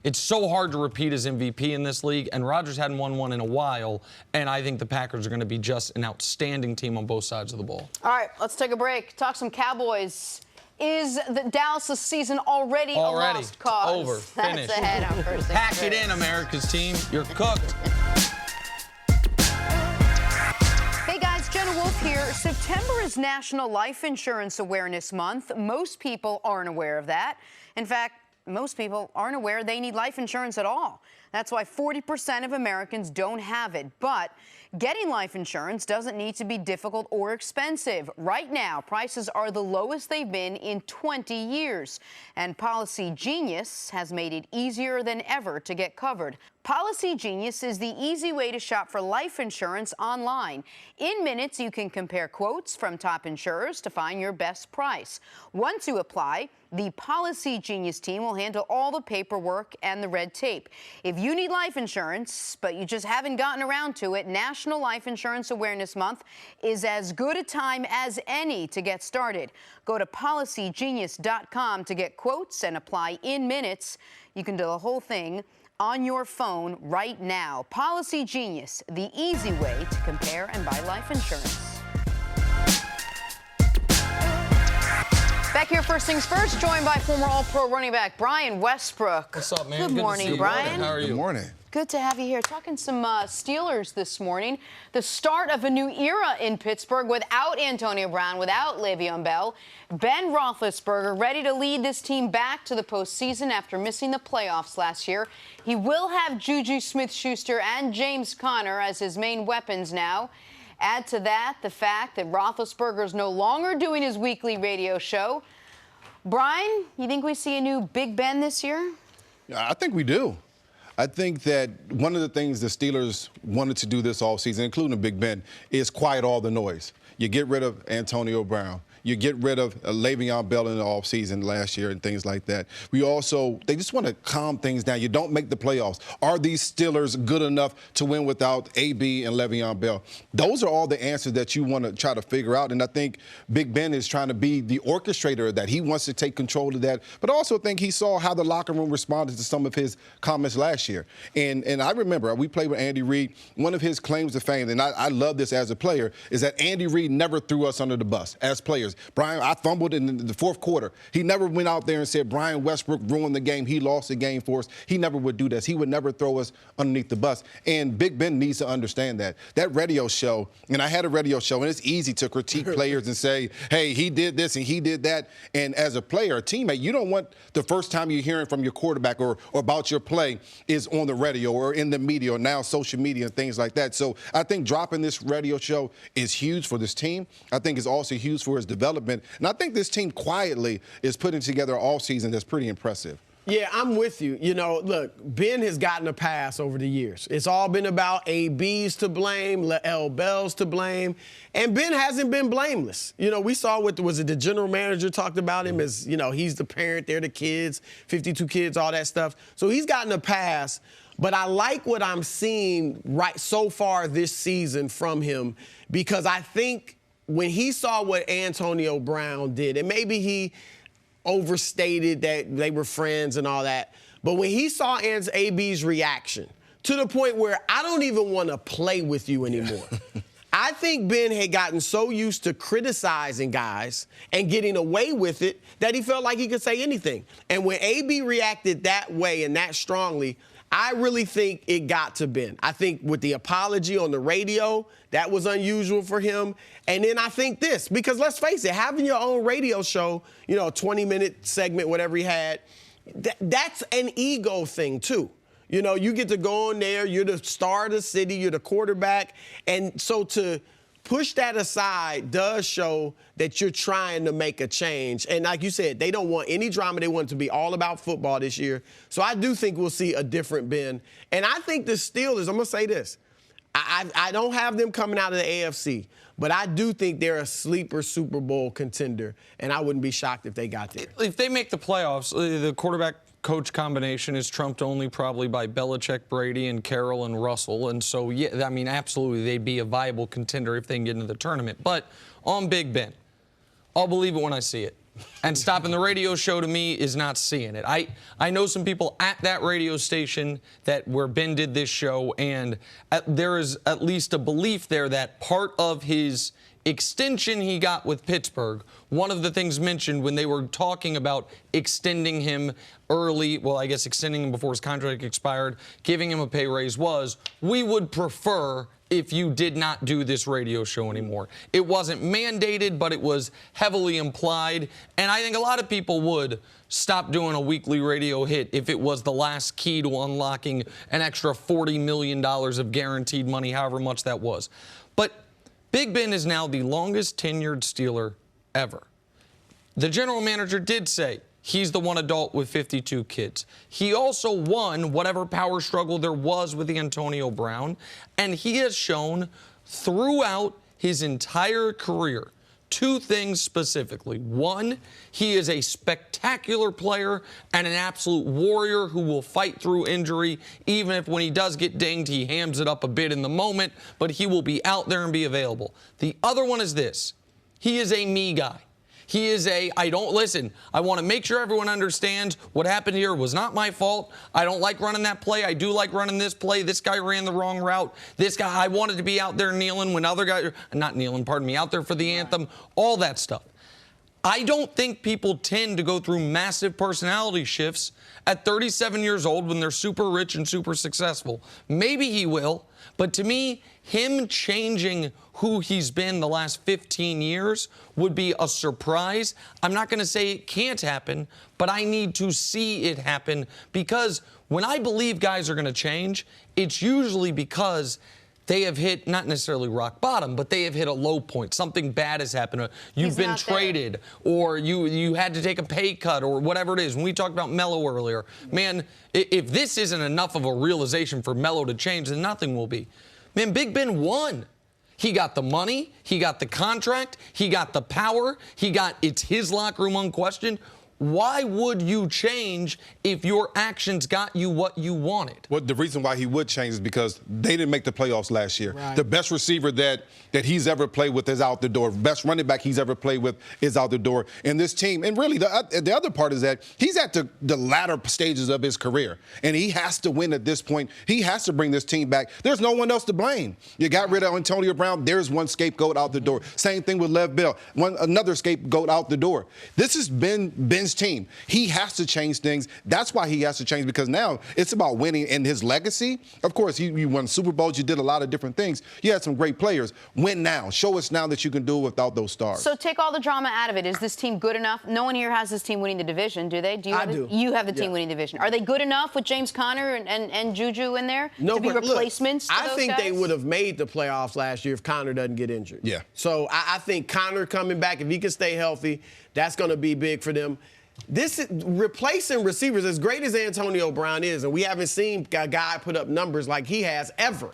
it's so hard to repeat as MVP in this league, and Rodgers hadn't won one in a while, and I think the Packers are going to be just an outstanding team on both sides of the ball. All right, let's take a break. Talk some Cowboys. Is the Dallas' season already a lost cause? Over. Finished. That's ahead on First Things Pack it in, America's team. You're cooked. Hey guys, Jenna Wolfe here. September is National Life Insurance Awareness Month. Most people aren't aware of that. In fact, most people aren't aware they need life insurance at all. That's why 40% of Americans don't have it. But getting life insurance doesn't need to be difficult or expensive. Right now, prices are the lowest they've been in 20 years. And PolicyGenius has made it easier than ever to get covered. PolicyGenius is the easy way to shop for life insurance online. In minutes, you can compare quotes from top insurers to find your best price. Once you apply, the PolicyGenius team will handle all the paperwork and the red tape. If you need life insurance, but you just haven't gotten around to it, National Life Insurance Awareness Month is as good a time as any to get started. Go to PolicyGenius.com to get quotes and apply in minutes. You can do the whole thing on your phone right now. PolicyGenius, the easy way to compare and buy life insurance. Back here, First Things First, joined by former All-Pro running back Brian Westbrook. What's up, man? Good morning, Brian. How are you? Good morning. Good to have you here. Talking some Steelers this morning. The start of a new era in Pittsburgh without Antonio Brown, without Le'Veon Bell. Ben Roethlisberger ready to lead this team back to the postseason after missing the playoffs last year. He will have Juju Smith-Schuster and James Conner as his main weapons now. Add to that the fact that Roethlisberger is no longer doing his weekly radio show. Brian, you think we see a new Big Ben this year? I think we do. I think that one of the things the Steelers wanted to do this offseason, including Big Ben, is quiet all the noise. You get rid of Antonio Brown. You get rid of Le'Veon Bell in the offseason last year and things like that. They just want to calm things down. You don't make the playoffs. Are these Steelers good enough to win without AB and Le'Veon Bell? Those are all the answers that you want to try to figure out. And I think Big Ben is trying to be the orchestrator of that. He wants to take control of that. But I also think he saw how the locker room responded to some of his comments last year. And I remember we played with Andy Reid. One of his claims to fame, and I love this as a player, is that Andy Reid never threw us under the bus as players. Brian, I fumbled in the fourth quarter. He never went out there and said Brian Westbrook ruined the game. He lost the game for us. He never would do this. He would never throw us underneath the bus. And Big Ben needs to understand that. That radio show, and I had a radio show, and it's easy to critique players and say, hey, he did this and he did that. And as a player, a teammate, you don't want the first time you're hearing from your quarterback or about your play is on the radio or in the media or now social media and things like that. So I think dropping this radio show is huge for this team. I think it's also huge for his development. And I think this team quietly is putting together an offseason that's pretty impressive. Yeah, I'm with you. You know, look, Ben has gotten a pass over the years. It's all been about AB's to blame, L. Bell's to blame, and Ben hasn't been blameless. You know, we saw was it the general manager talked about him as, you know, he's the parent, they're the kids, 52 kids, all that stuff. So he's gotten a pass, but I like what I'm seeing right so far this season from him because I think when he saw what Antonio Brown did, and maybe he overstated that they were friends and all that. But when he saw AB's reaction to the point where I don't even want to play with you anymore, I think Ben had gotten so used to criticizing guys and getting away with it that he felt like he could say anything. And when AB reacted that way and that strongly, I really think it got to Ben. I think with the apology on the radio, that was unusual for him. And then I think this, because let's face it, having your own radio show, you know, a 20-minute segment, whatever he had, that's an ego thing too. You know, you get to go on there, you're the star of the city, you're the quarterback. And so to push that aside does show that you're trying to make a change. And like you said, they don't want any drama. They want it to be all about football this year. So I do think we'll see a different Ben. And I think the Steelers, I'm going to say this. I don't have them coming out of the AFC, but I do think they're a sleeper Super Bowl contender, and I wouldn't be shocked if they got there. If they make the playoffs, the quarterback-coach combination is trumped only probably by Belichick, Brady, and Carroll and Russell. And so, yeah, I mean, absolutely, they'd be a viable contender if they can get into the tournament. But on Big Ben, I'll believe it when I see it. And stopping the radio show to me is not seeing it. I know some people at that radio station where Ben did this show, and there is at least a belief there that part of his extension he got with Pittsburgh, one of the things mentioned when they were talking about extending him early, well, I guess extending him before his contract expired, giving him a pay raise was, we would prefer if you did not do this radio show anymore. It wasn't mandated, but it was heavily implied. And I think a lot of people would stop doing a weekly radio hit if it was the last key to unlocking an extra $40 million of guaranteed money, however much that was. But Big Ben is now the longest tenured Steeler ever. The general manager did say he's the one adult with 52 kids. He also won whatever power struggle there was with Antonio Brown, and he has shown throughout his entire career two things specifically. One, he is a spectacular player and an absolute warrior who will fight through injury, even if when he does get dinged, he hams it up a bit in the moment, but he will be out there and be available. The other one is this. He is a me guy. He is I want to make sure everyone understands what happened here was not my fault. I don't like running that play. I do like running this play. This guy ran the wrong route. This guy, I wanted to be out there kneeling when other guys, not kneeling, pardon me, out there for the anthem, all that stuff. I don't think people tend to go through massive personality shifts at 37 years old when they're super rich and super successful. Maybe he will, but to me, him changing who he's been the last 15 years would be a surprise. I'm not going to say it can't happen, but I need to see it happen because when I believe guys are going to change, it's usually because they have hit not necessarily rock bottom, but they have hit a low point. Something bad has happened. You've been traded, or you had to take a pay cut, or whatever it is. When we talked about Melo earlier, man, if this isn't enough of a realization for Melo to change, then nothing will be. Man, Big Ben won. He got the money. He got the contract. He got the power. It's his locker room unquestioned. Why would you change if your actions got you what you wanted? Well, the reason why he would change is because they didn't make the playoffs last year. Right. The best receiver that he's ever played with is out the door. Best running back he's ever played with is out the door. And this team, and really the other part is that he's at the latter stages of his career, and he has to win at this point. He has to bring this team back. There's no one else to blame. You got rid of Antonio Brown. There's one scapegoat out the door. Same thing with Lev Bell. Another scapegoat out the door. This has been Ben's team. He has to change things. That's why he has to change, because now it's about winning and his legacy. Of course, you won Super Bowls. You did a lot of different things. You had some great players. Win now. Show us now that you can do it without those stars. So take all the drama out of it. Is this team good enough? No one here has this team winning the division, do they? I do. You have the team winning the division. Are they good enough with James Conner and Juju in there to be replacements to I those think guys? they would have made the playoffs last year if Conner doesn't get injured. Yeah. So I think Conner coming back, if he can stay healthy, that's going to be big for them. This is replacing receivers, as great as Antonio Brown is, and we haven't seen a guy put up numbers like he has ever.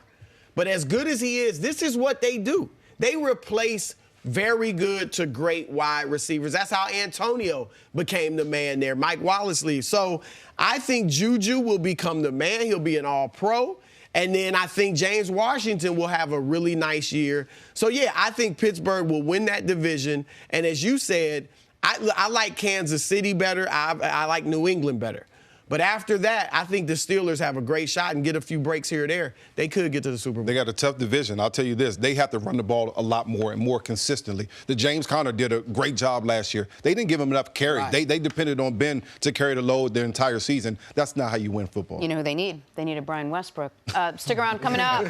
But as good as he is, this is what they do. They replace very good to great wide receivers. That's how Antonio became the man there, Mike Wallace leaves. So I think Juju will become the man. He'll be an all-pro. And then I think James Washington will have a really nice year. So, yeah, I think Pittsburgh will win that division. And as you said, I like Kansas City better. I like New England better. But after that, I think the Steelers have a great shot and get a few breaks here or there. They could get to the Super Bowl. They got a tough division. I'll tell you this. They have to run the ball a lot more and more consistently. The James Conner did a great job last year. They didn't give him enough carry. Right. They depended on Ben to carry the load their entire season. That's not how you win football. You know who they need? They need a Brian Westbrook. Stick around. Coming up,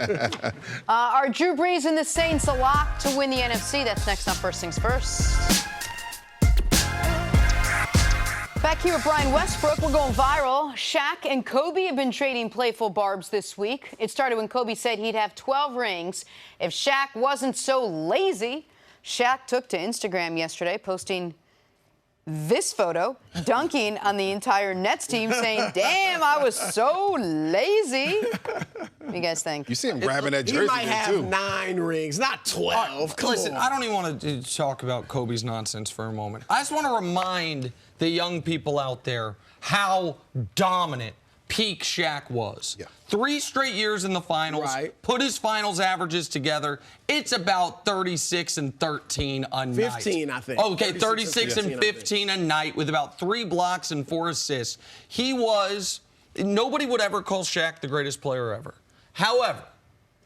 are Drew Brees and the Saints a lock to win the NFC? That's next on First Things First. Back here with Brian Westbrook, we're going viral. Shaq and Kobe have been trading playful barbs this week. It started when Kobe said he'd have 12 rings if Shaq wasn't so lazy. Shaq took to Instagram yesterday, posting this photo, dunking on the entire Nets team, saying, "Damn, I was so lazy." What do you guys think? You see him grabbing that jersey He might have too. 9 rings, not 12. Come Listen, on. I don't even want to talk about Kobe's nonsense for a moment. I just want to remind the young people out there how dominant peak Shaq was. Yeah. 3 straight years in the finals. Right. Put his finals averages together. It's about 36 and 13 a night. 15, I think. Okay, 36 and 15, 15 a night with about 3 blocks and 4 assists. Nobody would ever call Shaq the greatest player ever. However,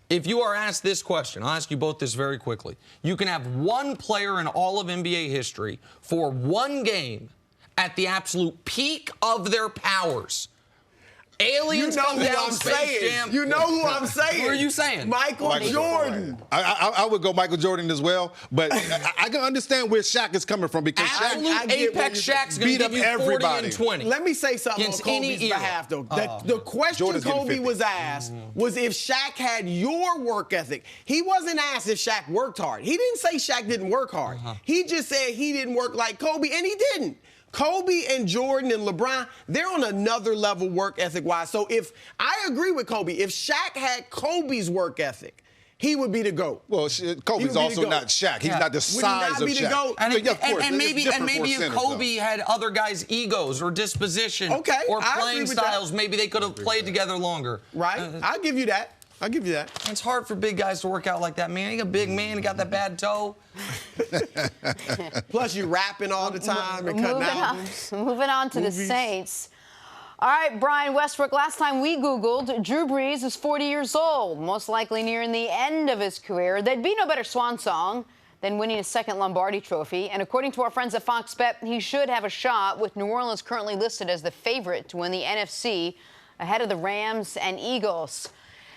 if you are asked this question, I'll ask you both this very quickly. You can have one player in all of NBA history for one game at the absolute peak of their powers. Aliens come down Space Jam. You know who I'm saying. Who are you saying? Michael Jordan. I would go Michael Jordan as well, but I can understand where Shaq is coming from because Shaq Absolute apex Shaq's going beat to up give you 40 everybody. and 20. Let me say something on Against any Kobe's era. behalf, though. The question Jordan's getting Kobe 50. was asked was if Shaq had your work ethic. He wasn't asked if Shaq worked hard. He didn't say Shaq didn't work hard. He just said he didn't work like Kobe, and he didn't. Kobe and Jordan and LeBron, they're on another level work ethic-wise. So if I agree with Kobe, if Shaq had Kobe's work ethic, he would be the GOAT. Well, Kobe's also not Shaq. He's not the size of Shaq. GOAT? And, Yeah, of course. and It's maybe different for if centers, Kobe had other guys' egos or disposition Okay, or I agree playing with styles, that. maybe they could have played together longer. Right? I'll give you that. I'll give you that. It's hard for big guys to work out like that, man. You got a big man, you got that bad toe. Plus, you rapping all the time and cutting albums. Moving on to the Saints. All right, Brian Westbrook, last time we Googled, Drew Brees is 40 years old, most likely nearing the end of his career. There'd be no better swan song than winning his 2nd Lombardi trophy. And according to our friends at Fox Bet, he should have a shot, with New Orleans currently listed as the favorite to win the NFC ahead of the Rams and Eagles.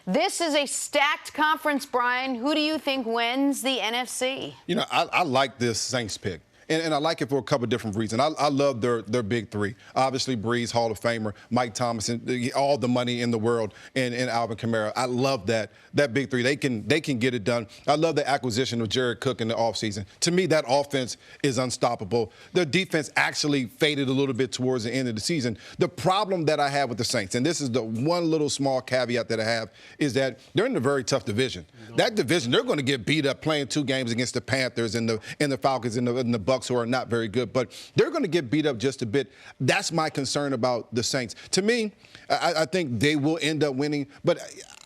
This is a stacked conference, Brian. Who do you think wins the NFC? You know, I like this Saints pick. And I like it for a couple of different reasons. I love their big three. Obviously, Breeze, Hall of Famer, Mike Thomas, and all the money in the world, and Alvin Kamara. I love that big three. They can get it done. I love the acquisition of Jared Cook in the offseason. To me, that offense is unstoppable. Their defense actually faded a little bit towards the end of the season. The problem that I have with the Saints, and this is the one little small caveat that I have, is that they're in a very tough division. That division, they're going to get beat up playing 2 games against the Panthers and the Falcons and the Bucks, who are not very good, but they're going to get beat up just a bit. That's my concern about the Saints. To me, I think they will end up winning, but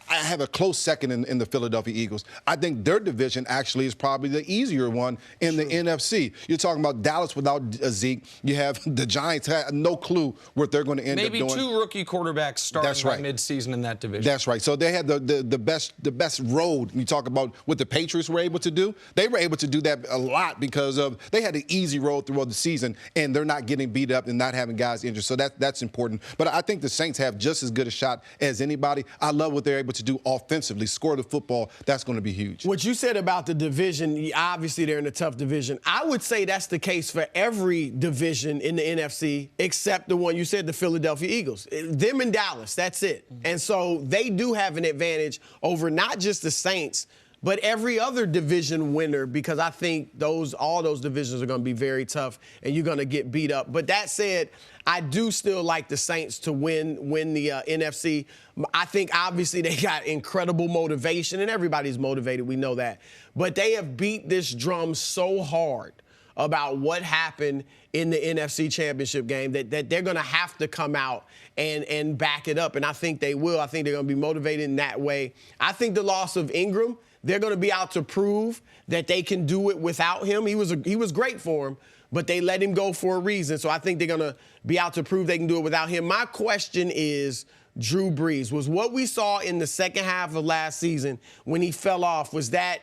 I have a close second in the Philadelphia Eagles. I think their division actually is probably the easier one in the NFC. You're talking about Dallas without Zeke. You have the Giants have no clue what they're going to end up doing. Maybe 2 rookie quarterbacks starting by midseason in that division. That's right. So they had the best road. You talk about what the Patriots were able to do. They were able to do that a lot because they had an easy road throughout the season, and they're not getting beat up and not having guys injured. So that's important. But I think the Saints have just as good a shot as anybody. I love what they're able to do offensively, score the football. That's going to be huge. What you said about the division, obviously they're in a tough division. I would say that's the case for every division in the NFC except the one you said, the Philadelphia Eagles. Them and Dallas, that's it. And so they do have an advantage over not just the Saints, but every other division winner, because I think all those divisions are going to be very tough and you're going to get beat up. But that said, I do still like the Saints to win the NFC. I think obviously they got incredible motivation, and everybody's motivated. We know that. But they have beat this drum so hard about what happened in the NFC Championship game that they're going to have to come out and back it up. And I think they will. I think they're going to be motivated in that way. I think the loss of Ingram, they're going to be out to prove that they can do it without him. He was great for him, but they let him go for a reason. So I think they're going to be out to prove they can do it without him. My question is, Drew Brees, was what we saw in the second half of last season when he fell off, was that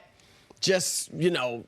just,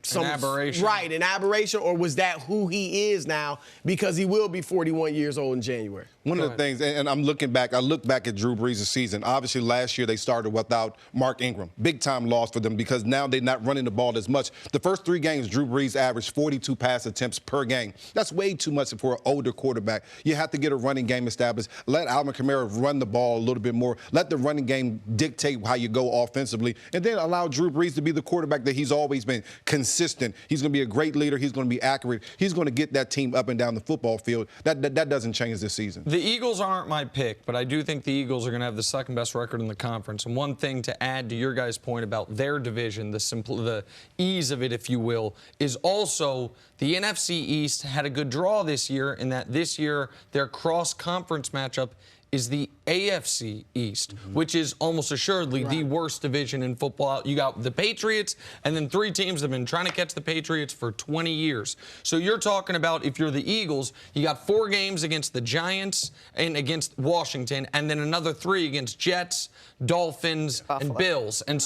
some aberration? Right, an aberration, or was that who he is now, because he will be 41 years old in January? One of the things, and I look back at Drew Brees' season. Obviously, last year they started without Mark Ingram. Big-time loss for them because now they're not running the ball as much. The first 3 games, Drew Brees averaged 42 pass attempts per game. That's way too much for an older quarterback. You have to get a running game established. Let Alvin Kamara run the ball a little bit more. Let the running game dictate how you go offensively. And then allow Drew Brees to be the quarterback that he's always been, consistent. He's going to be a great leader. He's going to be accurate. He's going to get that team up and down the football field. That doesn't change this season. The Eagles aren't my pick, but I do think the Eagles are going to have the second best record in the conference. And one thing to add to your guys' point about their division, the ease of it, if you will, is also the NFC East had a good draw this year in that this year their cross-conference matchup is the AFC East, which is almost assuredly the worst division in football. You got the Patriots, and then 3 teams that have been trying to catch the Patriots for 20 years. So you're talking about, if you're the Eagles, you got 4 games against the Giants and against Washington, and then another 3 against Jets, Dolphins, and Bills. And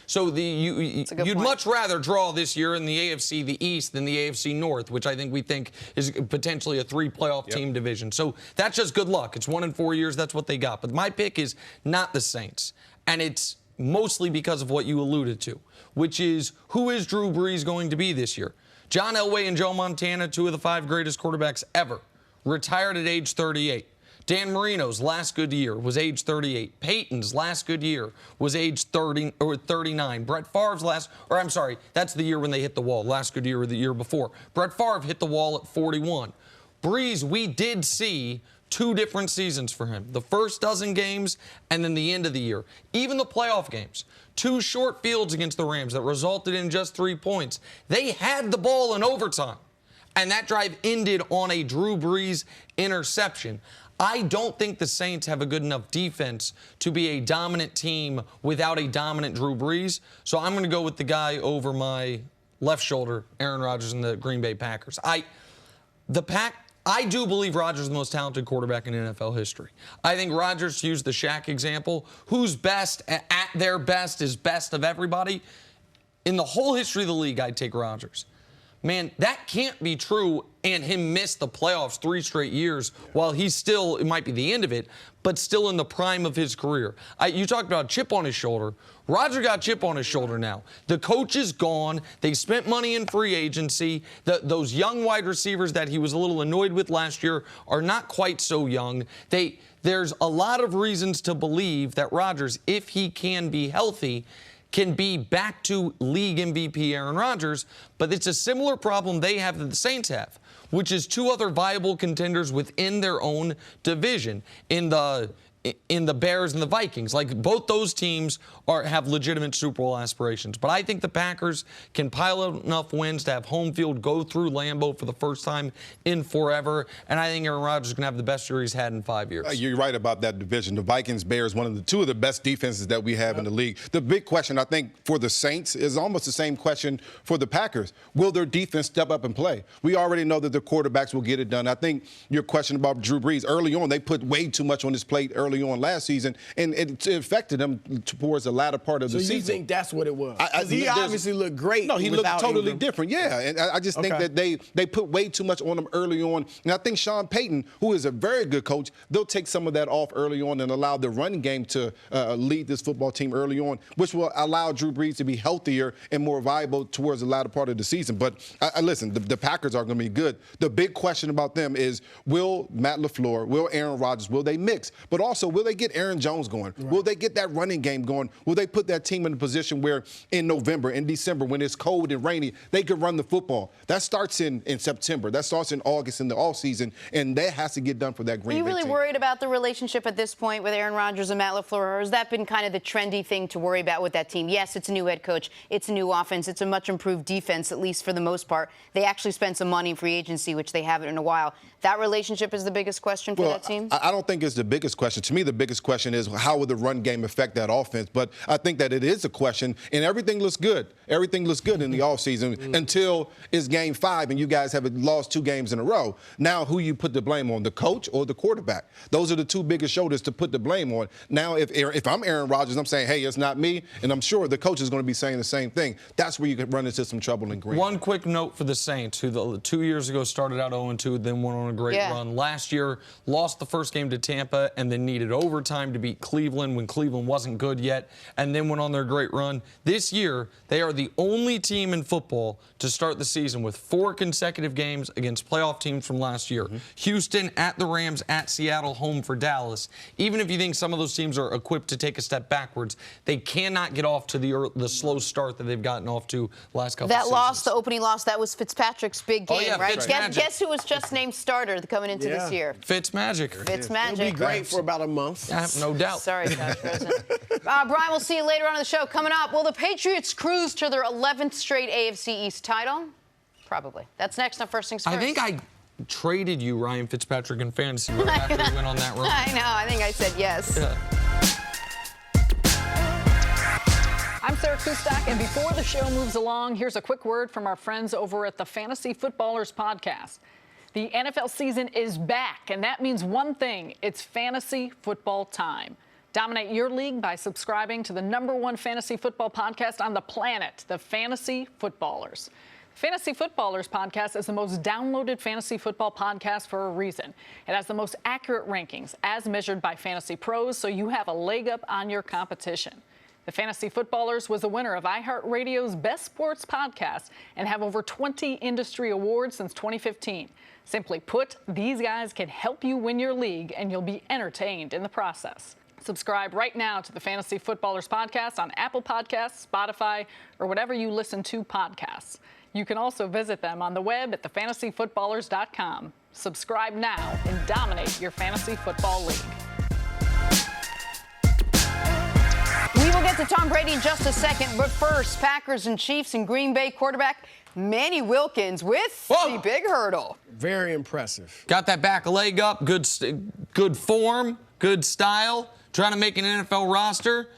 you'd much rather draw this year in the AFC the East than the AFC North, which I think is potentially a 3 playoff team division. So that's just good luck. It's 1 in 4 years. That's what they got. But my pick is not the Saints. And it's mostly because of what you alluded to, which is, who is Drew Brees going to be this year? John Elway and Joe Montana, 2 of the 5 greatest quarterbacks ever, retired at age 38. Dan Marino's last good year was age 38. Peyton's last good year was age 30 or 39. Brett Favre's that's the year when they hit the wall. Last good year or the year before. Brett Favre hit the wall at 41. Brees, we did see 2 different seasons for him. The first dozen games and then the end of the year. Even the playoff games. 2 short fields against the Rams that resulted in just 3 points. They had the ball in overtime. And that drive ended on a Drew Brees interception. I don't think the Saints have a good enough defense to be a dominant team without a dominant Drew Brees. So I'm going to go with the guy over my left shoulder, Aaron Rodgers and the Green Bay Packers. I do believe Rodgers is the most talented quarterback in NFL history. I think Rodgers, to use the Shaq example, who's best at their best is best of everybody. In the whole history of the league, I'd take Rodgers. man, that can't be true, and him miss the playoffs 3 straight years while he's still, it might be the end of it, but still in the prime of his career. You talked about chip on his shoulder. Rodgers got chip on his shoulder now. The coach is gone. They spent money in free agency. Those young wide receivers that he was a little annoyed with last year are not quite so young. There's a lot of reasons to believe that Rodgers, if he can be healthy, can be back to league MVP Aaron Rodgers, but it's a similar problem they have that the Saints have, which is 2 other viable contenders within their own division in the Bears and the Vikings. Like, both those teams have legitimate Super Bowl aspirations. But I think the Packers can pile up enough wins to have home field go through Lambeau for the first time in forever. And I think Aaron Rodgers is going to have the best year he's had in 5 years. You're right about that division. The Vikings, Bears, two of the best defenses that we have in the league. The big question, I think, for the Saints is almost the same question for the Packers. Will their defense step up and play? We already know that their quarterbacks will get it done. I think your question about Drew Brees, early on, they put way too much on his plate early on last season, and it affected him towards the latter part of the season. So you think that's what it was? He obviously looked great. No, he looked totally Ingram. different. Yeah, and I just think that they put way too much on him early on. And I think Sean Payton, who is a very good coach, they'll take some of that off early on and allow the running game to lead this football team early on, which will allow Drew Brees to be healthier and more viable towards the latter part of the season. But listen, the Packers are going to be good. The big question about them is, will Matt LaFleur, will Aaron Rodgers, will they mix? But also, will they get Aaron Jones going? Right. Will they get that running game going? Will they put that team in a position where in November, in December, when it's cold and rainy, they can run the football? That starts in September. That starts in August in the offseason, and that has to get done for that Green Bay team. Are you really worried about the relationship at this point with Aaron Rodgers and Matt LaFleur, or has that been kind of the trendy thing to worry about with that team? Yes, it's a new head coach. It's a new offense. It's a much improved defense, at least for the most part. They actually spent some money in free agency, which they haven't in a while. That relationship is the biggest question for that team? I don't think it's the biggest question. To me, the biggest question is how will the run game affect that offense? But I think that it is a question, and everything looks good. Everything looks good in the offseason until it's game 5 and you guys have lost 2 games in a row. Now, who you put the blame on, the coach or the quarterback? Those are the 2 biggest shoulders to put the blame on. Now, if I'm Aaron Rodgers, I'm saying, hey, it's not me, and I'm sure the coach is going to be saying the same thing. That's where you could run into some trouble in Green Bay. One quick note for the Saints, who 2 years ago started out 0-2, then went on a great run. Last year, lost the first game to Tampa and then needed overtime to beat Cleveland when Cleveland wasn't good yet, and then went on their great run. This year, they are the only team in football to start the season with 4 consecutive games against playoff teams from last year. Houston, at the Rams, at Seattle, home for Dallas. Even if you think some of those teams are equipped to take a step backwards, they cannot get off to the slow start that they've gotten off to last couple of seasons. That loss, the opening loss, that was Fitzpatrick's big game, right? Guess who was just named starter coming into this year? Fitzmagic. Fitzmagic. It'll be great for about a month. No doubt. Sorry, Josh Rosen. Brian, we'll see you later on in the show. Coming up, will the Patriots cruise to their 11th straight AFC East title? Probably. That's next on First Things First. I think I traded you Ryan Fitzpatrick in fantasy right after we went on that run. I know. I think I said yes. Yeah. I'm Sarah Kustak, and before the show moves along, here's a quick word from our friends over at the Fantasy Footballers podcast. The NFL season is back, and that means one thing. It's fantasy football time. Dominate your league by subscribing to the #1 fantasy football podcast on the planet, the Fantasy Footballers. Fantasy Footballers podcast is the most downloaded fantasy football podcast for a reason. It has the most accurate rankings as measured by fantasy pros, so you have a leg up on your competition. The Fantasy Footballers was a winner of iHeartRadio's Best Sports Podcast and have over 20 industry awards since 2015. Simply put, these guys can help you win your league, and you'll be entertained in the process. Subscribe right now to the Fantasy Footballers podcast on Apple Podcasts, Spotify, or whatever you listen to podcasts. You can also visit them on the web at thefantasyfootballers.com. Subscribe now and dominate your fantasy football league. We will get to Tom Brady in just a second, but first, Packers and Chiefs and Green Bay quarterback Manny Wilkins with the big hurdle. Very impressive. Got that back leg up, good form, good style, trying to make an NFL roster.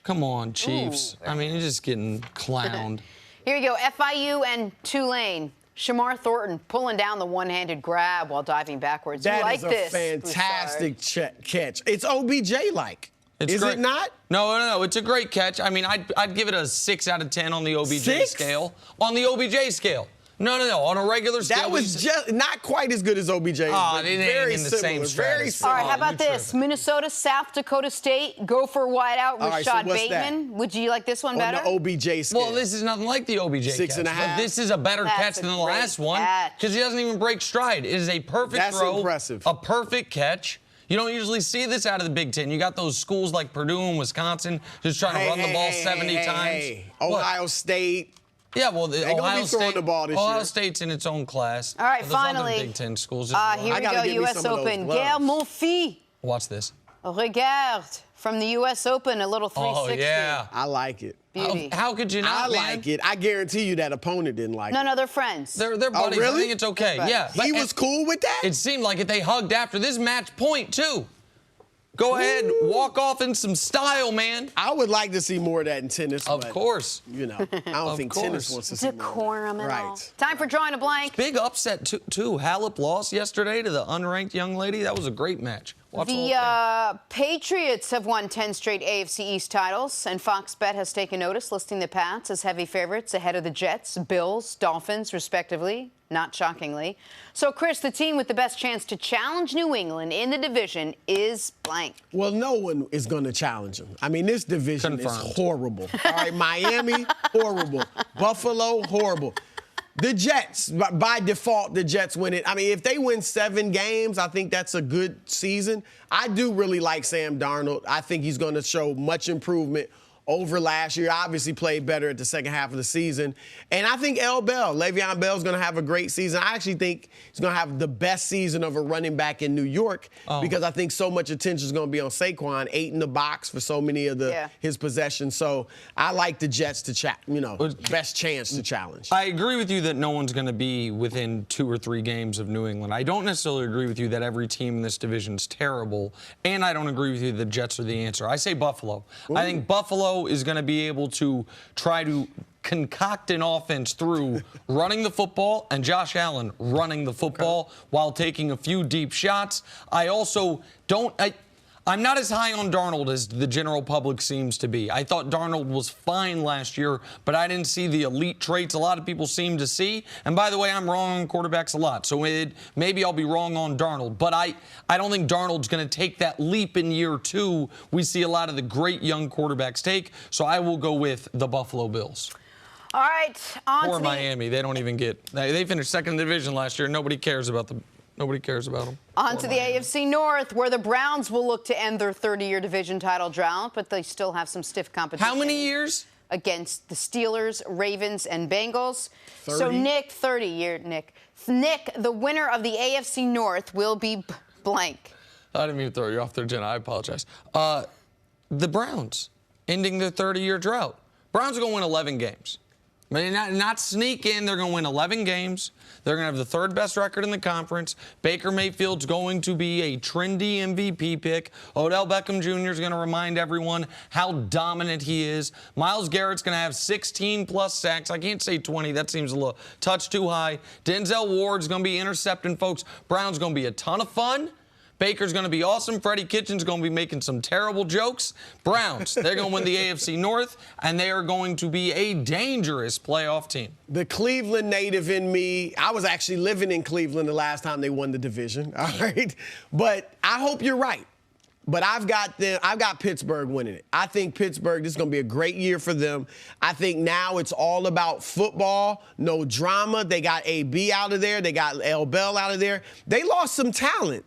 Come on, Chiefs. I mean, you're just getting clowned. Here you go, FIU and Tulane. Shamar Thornton pulling down the one-handed grab while diving backwards. That you like is a this, fantastic catch. It's OBJ-like. Is it not? No. It's a great catch. I mean, I'd give it a 6 out of 10 on the OBJ scale. On the OBJ scale. No. On a regular scale, That was just not quite as good as OBJ. Oh, but they ain't very in the similar, same very stratosphere. similar. All right, how about you're this? tripping. Minnesota, South Dakota State, gopher wideout, All right, so Rashad what's that? Bateman. Would you like this one On better? the OBJ scale. Well, this is nothing like the OBJ 6.5. catch, but this is a better That's catch a than the great last one catch. because he doesn't even break stride. It is a perfect That's throw, impressive. a perfect catch. You don't usually see this out of the Big Ten. You got those schools like Purdue and Wisconsin just trying to run the ball 70 times. What? Ohio State. Yeah, well, gonna be Ohio throwing State, the ball this Ohio year. State's in its own class. All right, But those other finally, Big Ten schools. Here I we gotta go, give me U.S. some of those Open. gloves. Gaël Monfils. Watch this. Regarde from the U.S. Open, a little 360. Oh, yeah. I like it. Beauty. How could you not, I like it. I guarantee you that opponent didn't like it. No, they're friends. They're buddies. really? I think it's okay. They're Yeah. He was cool with that? It seemed like it. They hugged after this match point, too. Go ahead, walk off in some style, man. I would like to see more of that in tennis. Of but, course. You know, I don't think tennis course. wants to see more of that. Decorum and all. Right. Time for drawing a blank. Big upset, too. Halep lost yesterday to the unranked young lady. That was a great match. Watch the whole thing. The Patriots have won 10 straight AFC East titles, and Fox Bet has taken notice, listing the Pats as heavy favorites ahead of the Jets, Bills, Dolphins, respectively, not shockingly. So, Chris, the team with the best chance to challenge New England in the division is blank. Well, no one is going to challenge them. I mean, this division Confirmed. is horrible. All right, Miami, horrible. Buffalo, horrible. The Jets, by default, the Jets win it. I mean, if they win 7 games, I think that's a good season. I do really like Sam Darnold. I think he's going to show much improvement over last year. Obviously played better at the second half of the season. And I think Le'Veon Bell is going to have a great season. I actually think he's going to have the best season of a running back in New York because I think so much attention is going to be on Saquon, 8 in the box for so many of his possessions. So I like the Jets to best chance to challenge. I agree with you that no one's going to be within 2 or 3 games of New England. I don't necessarily agree with you that every team in this division is terrible, and I don't agree with you that the Jets are the answer. I say Buffalo. Ooh. I think Buffalo is going to be able to try to concoct an offense through running the football and Josh Allen running the football while taking a few deep shots. I also I'm not as high on Darnold as the general public seems to be. I thought Darnold was fine last year, but I didn't see the elite traits a lot of people seem to see. And by the way, I'm wrong on quarterbacks a lot, so maybe I'll be wrong on Darnold. But I don't think Darnold's going to take that leap in year 2 we see a lot of the great young quarterbacks take. So I will go with the Buffalo Bills. All right, on Or to Miami. They don't even get. They finished second in the division last year. Nobody cares about them. Nobody cares about them. On to the AFC North, where the Browns will look to end their 30-year division title drought, but they still have some stiff competition. How many years? Against the Steelers, Ravens, and Bengals. 30? So, Nick, 30-year Nick. Nick, the winner of the AFC North will be blank. I didn't mean to throw you off there, Jenna. I apologize. The Browns ending their 30-year drought. Browns are going to win 11 games. I mean, not sneak in. They're going to win 11 games. They're going to have the 3rd best record in the conference. Baker Mayfield's going to be a trendy MVP pick. Odell Beckham Jr. is going to remind everyone how dominant he is. Myles Garrett's going to have 16-plus sacks. I can't say 20. That seems a little touch too high. Denzel Ward's going to be intercepting folks. Brown's going to be a ton of fun. Baker's going to be awesome. Freddie Kitchens going to be making some terrible jokes. Browns, they're going to win the AFC North, and they are going to be a dangerous playoff team. The Cleveland native in me, I was actually living in Cleveland the last time they won the division, all right? But I hope you're right. But I've got Pittsburgh winning it. I think Pittsburgh, this is going to be a great year for them. I think now it's all about football, no drama. They got AB out of there. They got L. Bell out of there. They lost some talent.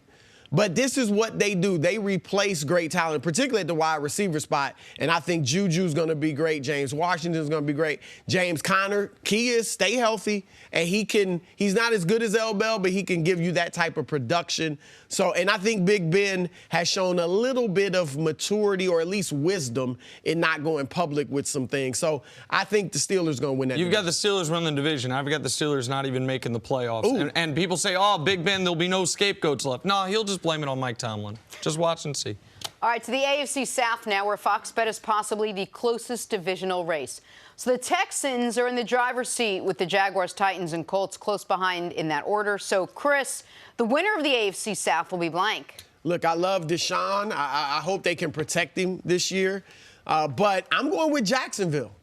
But this is what they do. They replace great talent, particularly at the wide receiver spot. And I think Juju's going to be great. James Washington's going to be great. James Conner, key is stay healthy. And he's not as good as L. Bell, but he can give you that type of production. So, and I think Big Ben has shown a little bit of maturity or at least wisdom in not going public with some things. So I think the Steelers are going to win that You've division. got the Steelers running the division. I've got the Steelers not even making the playoffs. And people say, oh, Big Ben, there'll be no scapegoats left. No, he'll just blame it on Mike Tomlin. Just watch and see. All right, to the AFC South now, where Fox Bet is possibly the closest divisional race. So the Texans are in the driver's seat with the Jaguars, Titans, and Colts close behind in that order. So, Chris, the winner of the AFC South will be blank. Look, I love Deshaun. I hope they can protect him this year. But I'm going with Jacksonville.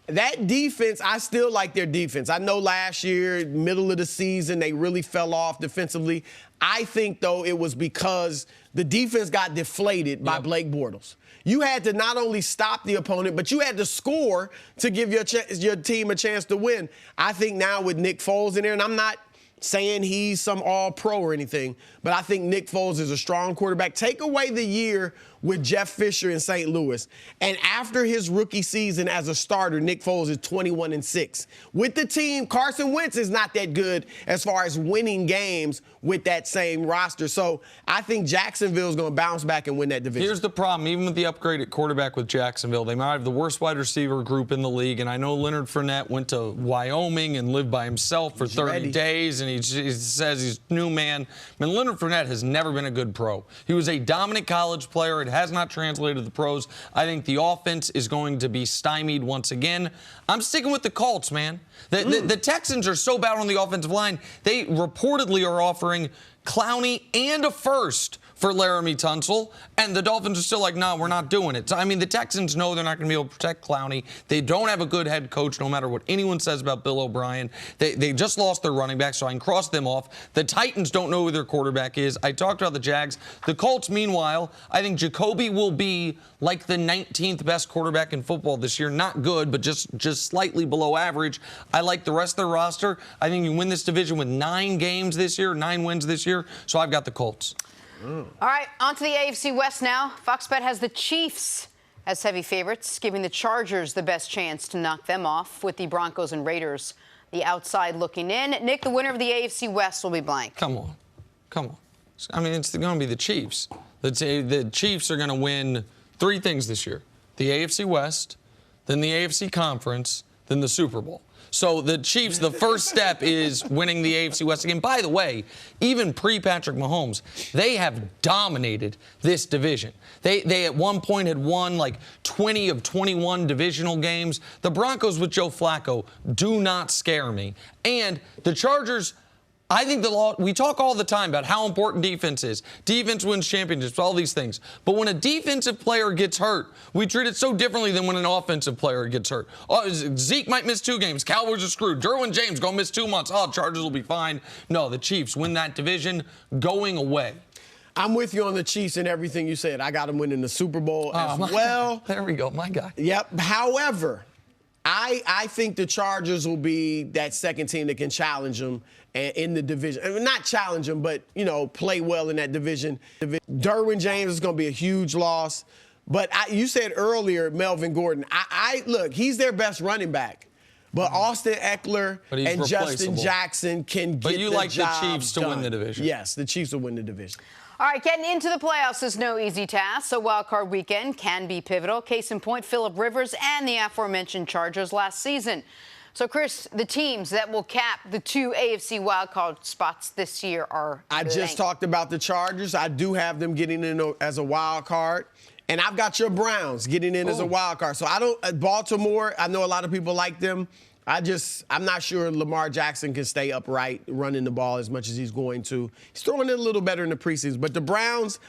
That defense, I still like their defense. I know last year, middle of the season, they really fell off defensively. I think, though, it was because the defense got deflated by Blake Bortles. You had to not only stop the opponent, but you had to score to give your team a chance to win. I think now with Nick Foles in there, and I'm not saying he's some all-pro or anything, but I think Nick Foles is a strong quarterback. Take away the year with Jeff Fisher in St. Louis, and after his rookie season as a starter, Nick Foles is 21-6. With the team, Carson Wentz is not that good as far as winning games with that same roster. So I think Jacksonville is going to bounce back and win that division. Here's the problem. Even with the upgraded quarterback with Jacksonville, they might have the worst wide receiver group in the league. And I know Leonard Fournette went to Wyoming and lived by himself for 30 days, and he says he's a new man. I mean, Leonard Fournette has never been a good pro. He was a dominant college player. It has not translated to the pros. I think the offense is going to be stymied once again. I'm sticking with the Colts, man. The Texans are so bad on the offensive line, they reportedly are offering Clowney and a first for Laramie Tunsil, and the Dolphins are still like, no, we're not doing it. So, I mean, the Texans know they're not going to be able to protect Clowney. They don't have a good head coach, no matter what anyone says about Bill O'Brien. They just lost their running back, so I can cross them off. The Titans don't know who their quarterback is. I talked about the Jags. The Colts, meanwhile, I think Jacoby will be like the 19th best quarterback in football this year. Not good, but just slightly below average. I like the rest of their roster. I think you win this division with 9 games this year, 9 wins this year, so I've got the Colts. All right, on to the AFC West now. Fox Bet has the Chiefs as heavy favorites, giving the Chargers the best chance to knock them off, with the Broncos and Raiders the outside looking in. Nick, the winner of the AFC West will be blank. Come on. I mean, it's going to be the Chiefs. The Chiefs are going to win 3 things this year: the AFC West, then the AFC Conference, then the Super Bowl. So the Chiefs, the first step is winning the AFC West again. By the way, even pre-Patrick Mahomes, they have dominated this division. They at one point had won like 20 of 21 divisional games. The Broncos with Joe Flacco do not scare me. And the Chargers, I think we talk all the time about how important defense is. Defense wins championships, all these things. But when a defensive player gets hurt, we treat it so differently than when an offensive player gets hurt. Oh, Zeke might miss 2 games. Cowboys are screwed. Derwin James going to miss 2 months. Oh, Chargers will be fine. No, the Chiefs win that division going away. I'm with you on the Chiefs and everything you said. I got them winning the Super Bowl as well. There we go, my guy. Yep. However, I think the Chargers will be that second team that can challenge them in the division. I mean, not challenge them, but, play well in that division. Derwin James is going to be a huge loss. But you said earlier, Melvin Gordon. Look, he's their best running back. But Austin Eckler and Justin Jackson can get the job done. But you like the Chiefs to win the division. Yes, the Chiefs will win the division. All right, getting into the playoffs is no easy task, so Wild Card weekend can be pivotal. Case in point, Phillip Rivers and the aforementioned Chargers last season. So, Chris, the teams that will cap the 2 AFC Wild Card spots this year are I just talked about the Chargers. I do have them getting in as a wild card. And I've got your Browns getting in as a wild card. So Baltimore, I know a lot of people like them. I'm not sure Lamar Jackson can stay upright running the ball as much as he's going to. He's throwing it a little better in the preseason. But the Browns,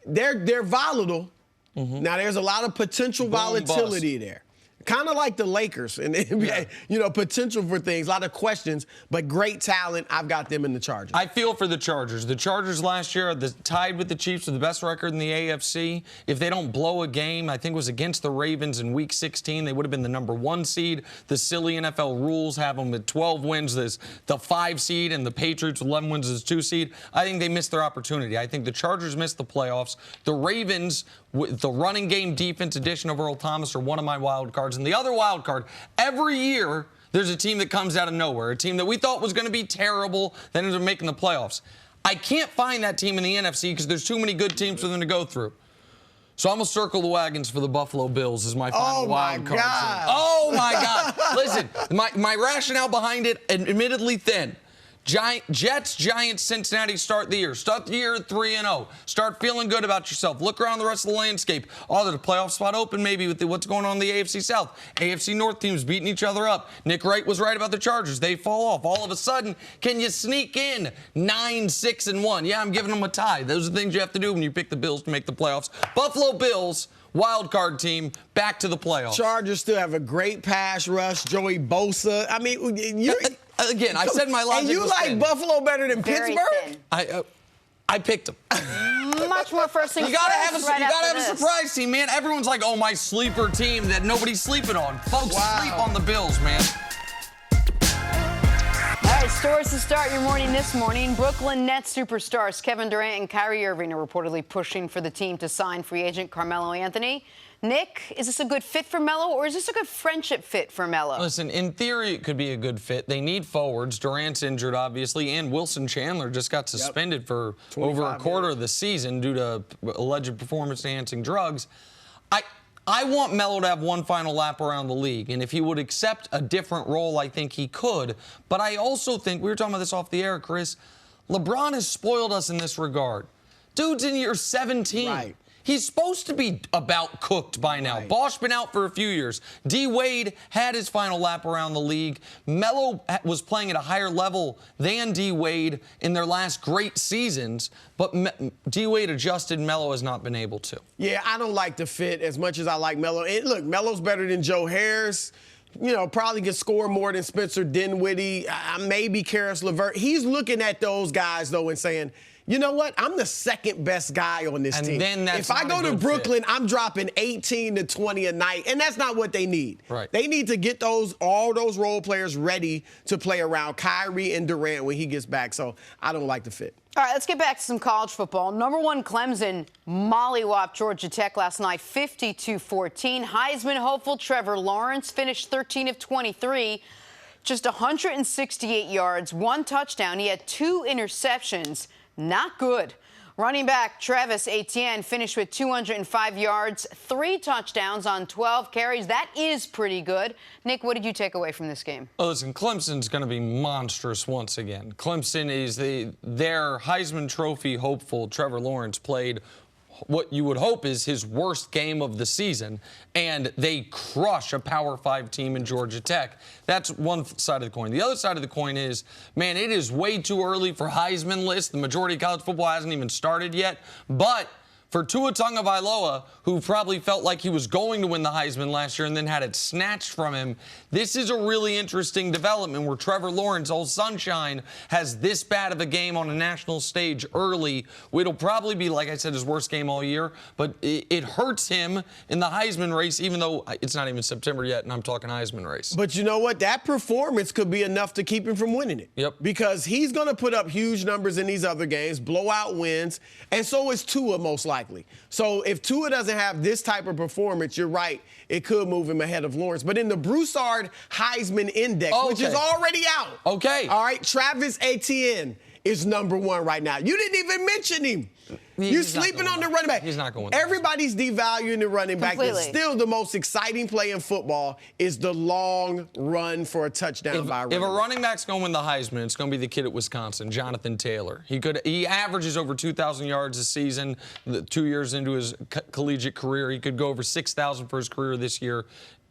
they're volatile. Mm-hmm. Now, there's a lot of potential volatility there. Kind of like the Lakers and the NBA, potential for things, a lot of questions, but great talent. I've got them in the Chargers. I feel for the Chargers. The Chargers last year are tied with the Chiefs with the best record in the AFC. If they don't blow a game, I think it was against the Ravens in Week 16, they would have been the number 1 seed. The silly NFL rules have them at 12 wins as the 5 seed and the Patriots with 11 wins as 2 seed. I think they missed their opportunity. I think the Chargers missed the playoffs. The Ravens, with the running game defense addition of Earl Thomas, are one of my wild cards. And the other wild card, every year there's a team that comes out of nowhere, a team that we thought was going to be terrible, then ends up making the playoffs. I can't find that team in the NFC because there's too many good teams for them to go through. So I'm going to circle the wagons for the Buffalo Bills as my final wild card. Oh, my God. Listen, my rationale behind it, admittedly thin. Jets, Giants, Cincinnati start the year. Start the year 3-0. Start feeling good about yourself. Look around the rest of the landscape. Oh, there's a playoff spot open maybe with what's going on in the AFC South. AFC North teams beating each other up. Nick Wright was right about the Chargers. They fall off. All of a sudden, can you sneak in 9-6-1? Yeah, I'm giving them a tie. Those are the things you have to do when you pick the Bills to make the playoffs. Buffalo Bills wild card team back to the playoffs. Chargers still have a great pass rush. Joey Bosa. I mean, again, I said my logic and you was like thin. Buffalo better than Very Pittsburgh? thin. I picked them. Much more first things You gotta first have right a after surprise team, man. Everyone's like, oh, my sleeper team that nobody's sleeping on. Folks sleep on the Bills, man. All right, stories to start your morning this morning. Brooklyn Nets superstars Kevin Durant and Kyrie Irving are reportedly pushing for the team to sign free agent Carmelo Anthony. Nick, is this a good fit for Melo, or is this a good friendship fit for Melo? Listen, in theory, it could be a good fit. They need forwards. Durant's injured, obviously, and Wilson Chandler just got suspended for over a quarter of the season due to alleged performance-enhancing drugs. I want Melo to have one final lap around the league, and if he would accept a different role, I think he could. But I also think, we were talking about this off the air, Chris, LeBron has spoiled us in this regard. Dude's in year 17. Right. He's supposed to be about cooked by now. Right. Bosh been out for a few years. D. Wade had his final lap around the league. Melo was playing at a higher level than D. Wade in their last great seasons, but D. Wade adjusted. Melo has not been able to. Yeah, I don't like the fit as much as I like Melo. And look, Melo's better than Joe Harris. You know, probably can score more than Spencer Dinwiddie, maybe Karis LeVert. He's looking at those guys, though, and saying, you know what? I'm the second best guy on this team. Then that's if I go to Brooklyn, I'm dropping 18 to 20 a night, and that's not what they need. Right. They need to get all those role players ready to play around Kyrie and Durant when he gets back. So I don't like the fit. All right, let's get back to some college football. Number one, Clemson mollywopped Georgia Tech last night, 52-14. Heisman hopeful Trevor Lawrence finished 13 of 23, just 168 yards, 1 touchdown. He had 2 interceptions. Not good. Running back Travis Etienne finished with 205 yards, 3 touchdowns on 12 carries. That is pretty good. Nick, what did you take away from this game? Oh, listen, Clemson's going to be monstrous once again. Clemson is their Heisman Trophy hopeful. Trevor Lawrence played what you would hope is his worst game of the season, and they crush a Power 5 team in Georgia Tech. That's one side of the coin. The other side of the coin is, man, it is way too early for Heisman lists. The majority of college football hasn't even started yet, but for Tua Tagovailoa, who probably felt like he was going to win the Heisman last year and then had it snatched from him, this is a really interesting development where Trevor Lawrence, old sunshine, has this bad of a game on a national stage early. It'll probably be, like I said, his worst game all year, but it hurts him in the Heisman race, even though it's not even September yet, and I'm talking Heisman race. But you know what? That performance could be enough to keep him from winning it. Yep. Because he's going to put up huge numbers in these other games, blowout wins, and so is Tua most likely. So if Tua doesn't have this type of performance, you're right, it could move him ahead of Lawrence. But in the Broussard Heisman Index, which is already out. Okay. All right, Travis Etienne is number 1 right now. You didn't even mention him. You're sleeping on the running back. He's not going. Everybody's devaluing the running back. Completely. Still, the most exciting play in football is the long run for a touchdown by a running back. If a running back's going to win the Heisman, it's going to be the kid at Wisconsin, Jonathan Taylor. He averages over 2,000 yards a season. 2 years into his collegiate career, he could go over 6,000 for his career this year.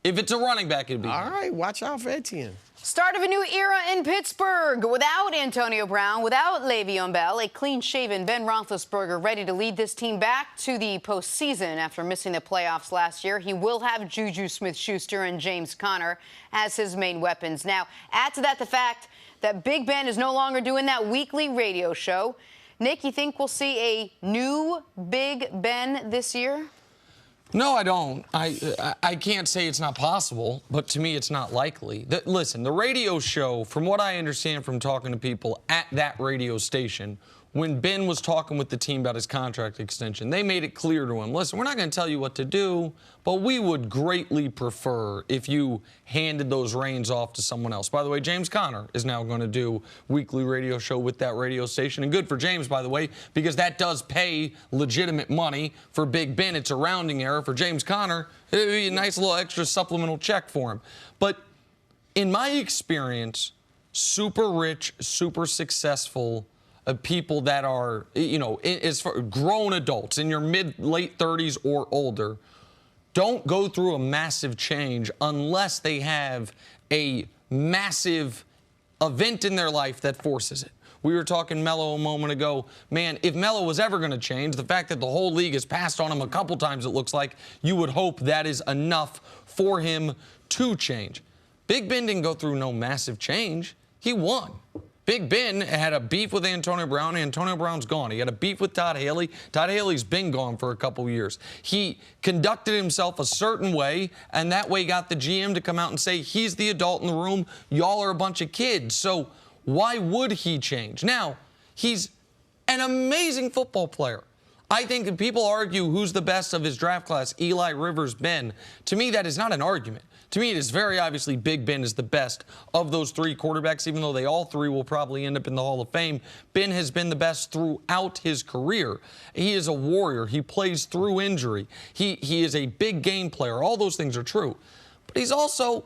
If it's a running back, it'd be. All right, watch out for Etienne. Start of a new era in Pittsburgh. Without Antonio Brown, without Le'Veon Bell, a clean-shaven Ben Roethlisberger ready to lead this team back to the postseason after missing the playoffs last year. He will have Juju Smith-Schuster and James Conner as his main weapons. Now, add to that the fact that Big Ben is no longer doing that weekly radio show. Nick, you think we'll see a new Big Ben this year? No, I don't. I can't say it's not possible, but to me it's not likely. Listen, the radio show, from what I understand from talking to people at that radio station, when Ben was talking with the team about his contract extension, they made it clear to him, listen, we're not going to tell you what to do, but we would greatly prefer if you handed those reins off to someone else. By the way, James Conner is now going to do weekly radio show with that radio station. And good for James, by the way, because that does pay legitimate money. For Big Ben, it's a rounding error. For James Conner, it would be a nice little extra supplemental check for him. But in my experience, super rich, super successful people that are, as far grown adults in your late 30s or older, don't go through a massive change unless they have a massive event in their life that forces it. We were talking Melo a moment ago. Man, if Melo was ever going to change, the fact that the whole league has passed on him a couple times, it looks like, you would hope that is enough for him to change. Big Ben didn't go through no massive change. He won. Big Ben had a beef with Antonio Brown. Antonio Brown's gone. He had a beef with Todd Haley. Todd Haley's been gone for a couple years. He conducted himself a certain way, and that way got the GM to come out and say, he's the adult in the room. Y'all are a bunch of kids. So why would he change? Now, he's an amazing football player. I think that people argue who's the best of his draft class, Eli, Rivers, Ben. To me, that is not an argument. To me, it is very obviously Big Ben is the best of those three quarterbacks, even though they all three will probably end up in the Hall of Fame. Ben has been the best throughout his career. He is a warrior. He plays through injury. He is a big game player. All those things are true. But he's also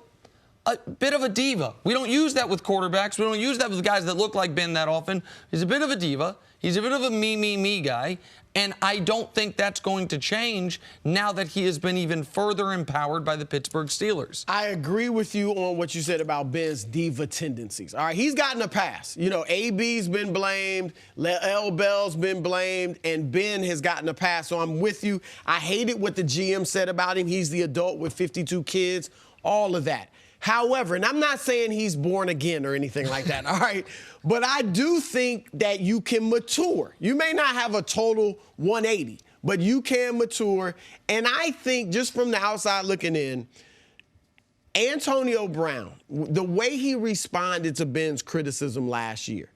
a bit of a diva. We don't use that with quarterbacks. We don't use that with guys that look like Ben that often. He's a bit of a diva. He's a bit of a me guy. And I don't think that's going to change now that he has been even further empowered by the Pittsburgh Steelers. I agree with you on what you said about Ben's diva tendencies. All right, he's gotten a pass. You know, AB's been blamed, L. Bell's been blamed, and Ben has gotten a pass. So I'm with you. I hated what the GM said about him. He's the adult with 52 kids, all of that. However, and I'm not saying he's born again or anything like that, all right? But I do think that you can mature. You may not have a total 180, but you can mature. And I think just from the outside looking in, Antonio Brown, the way he responded to Ben's criticism last year,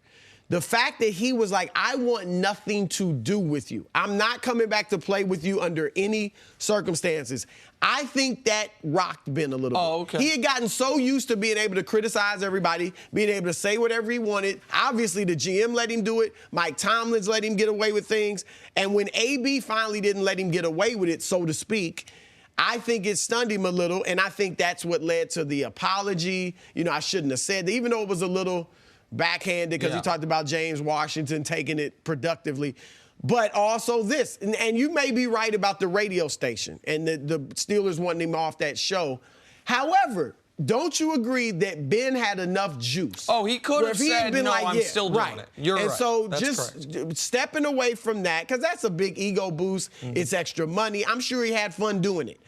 the fact that he was like, I want nothing to do with you. I'm not coming back to play with you under any circumstances. I think that rocked Ben a little bit. Okay. He had gotten so used to being able to criticize everybody, being able to say whatever he wanted. Obviously, the GM let him do it. Mike Tomlin's let him get away with things. And when AB finally didn't let him get away with it, so to speak, I think it stunned him a little, and I think that's what led to the apology. You know, I shouldn't have said that, even though it was a little backhanded because he talked about James Washington taking it productively. But also this, and you may be right about the radio station and the Steelers wanting him off that show. However, don't you agree that Ben had enough juice? Oh, he could have said, no, like, I'm still doing it. You're right. And so that's just correct. stepping away from that, because that's a big ego boost. Mm-hmm. It's extra money. I'm sure he had fun doing it.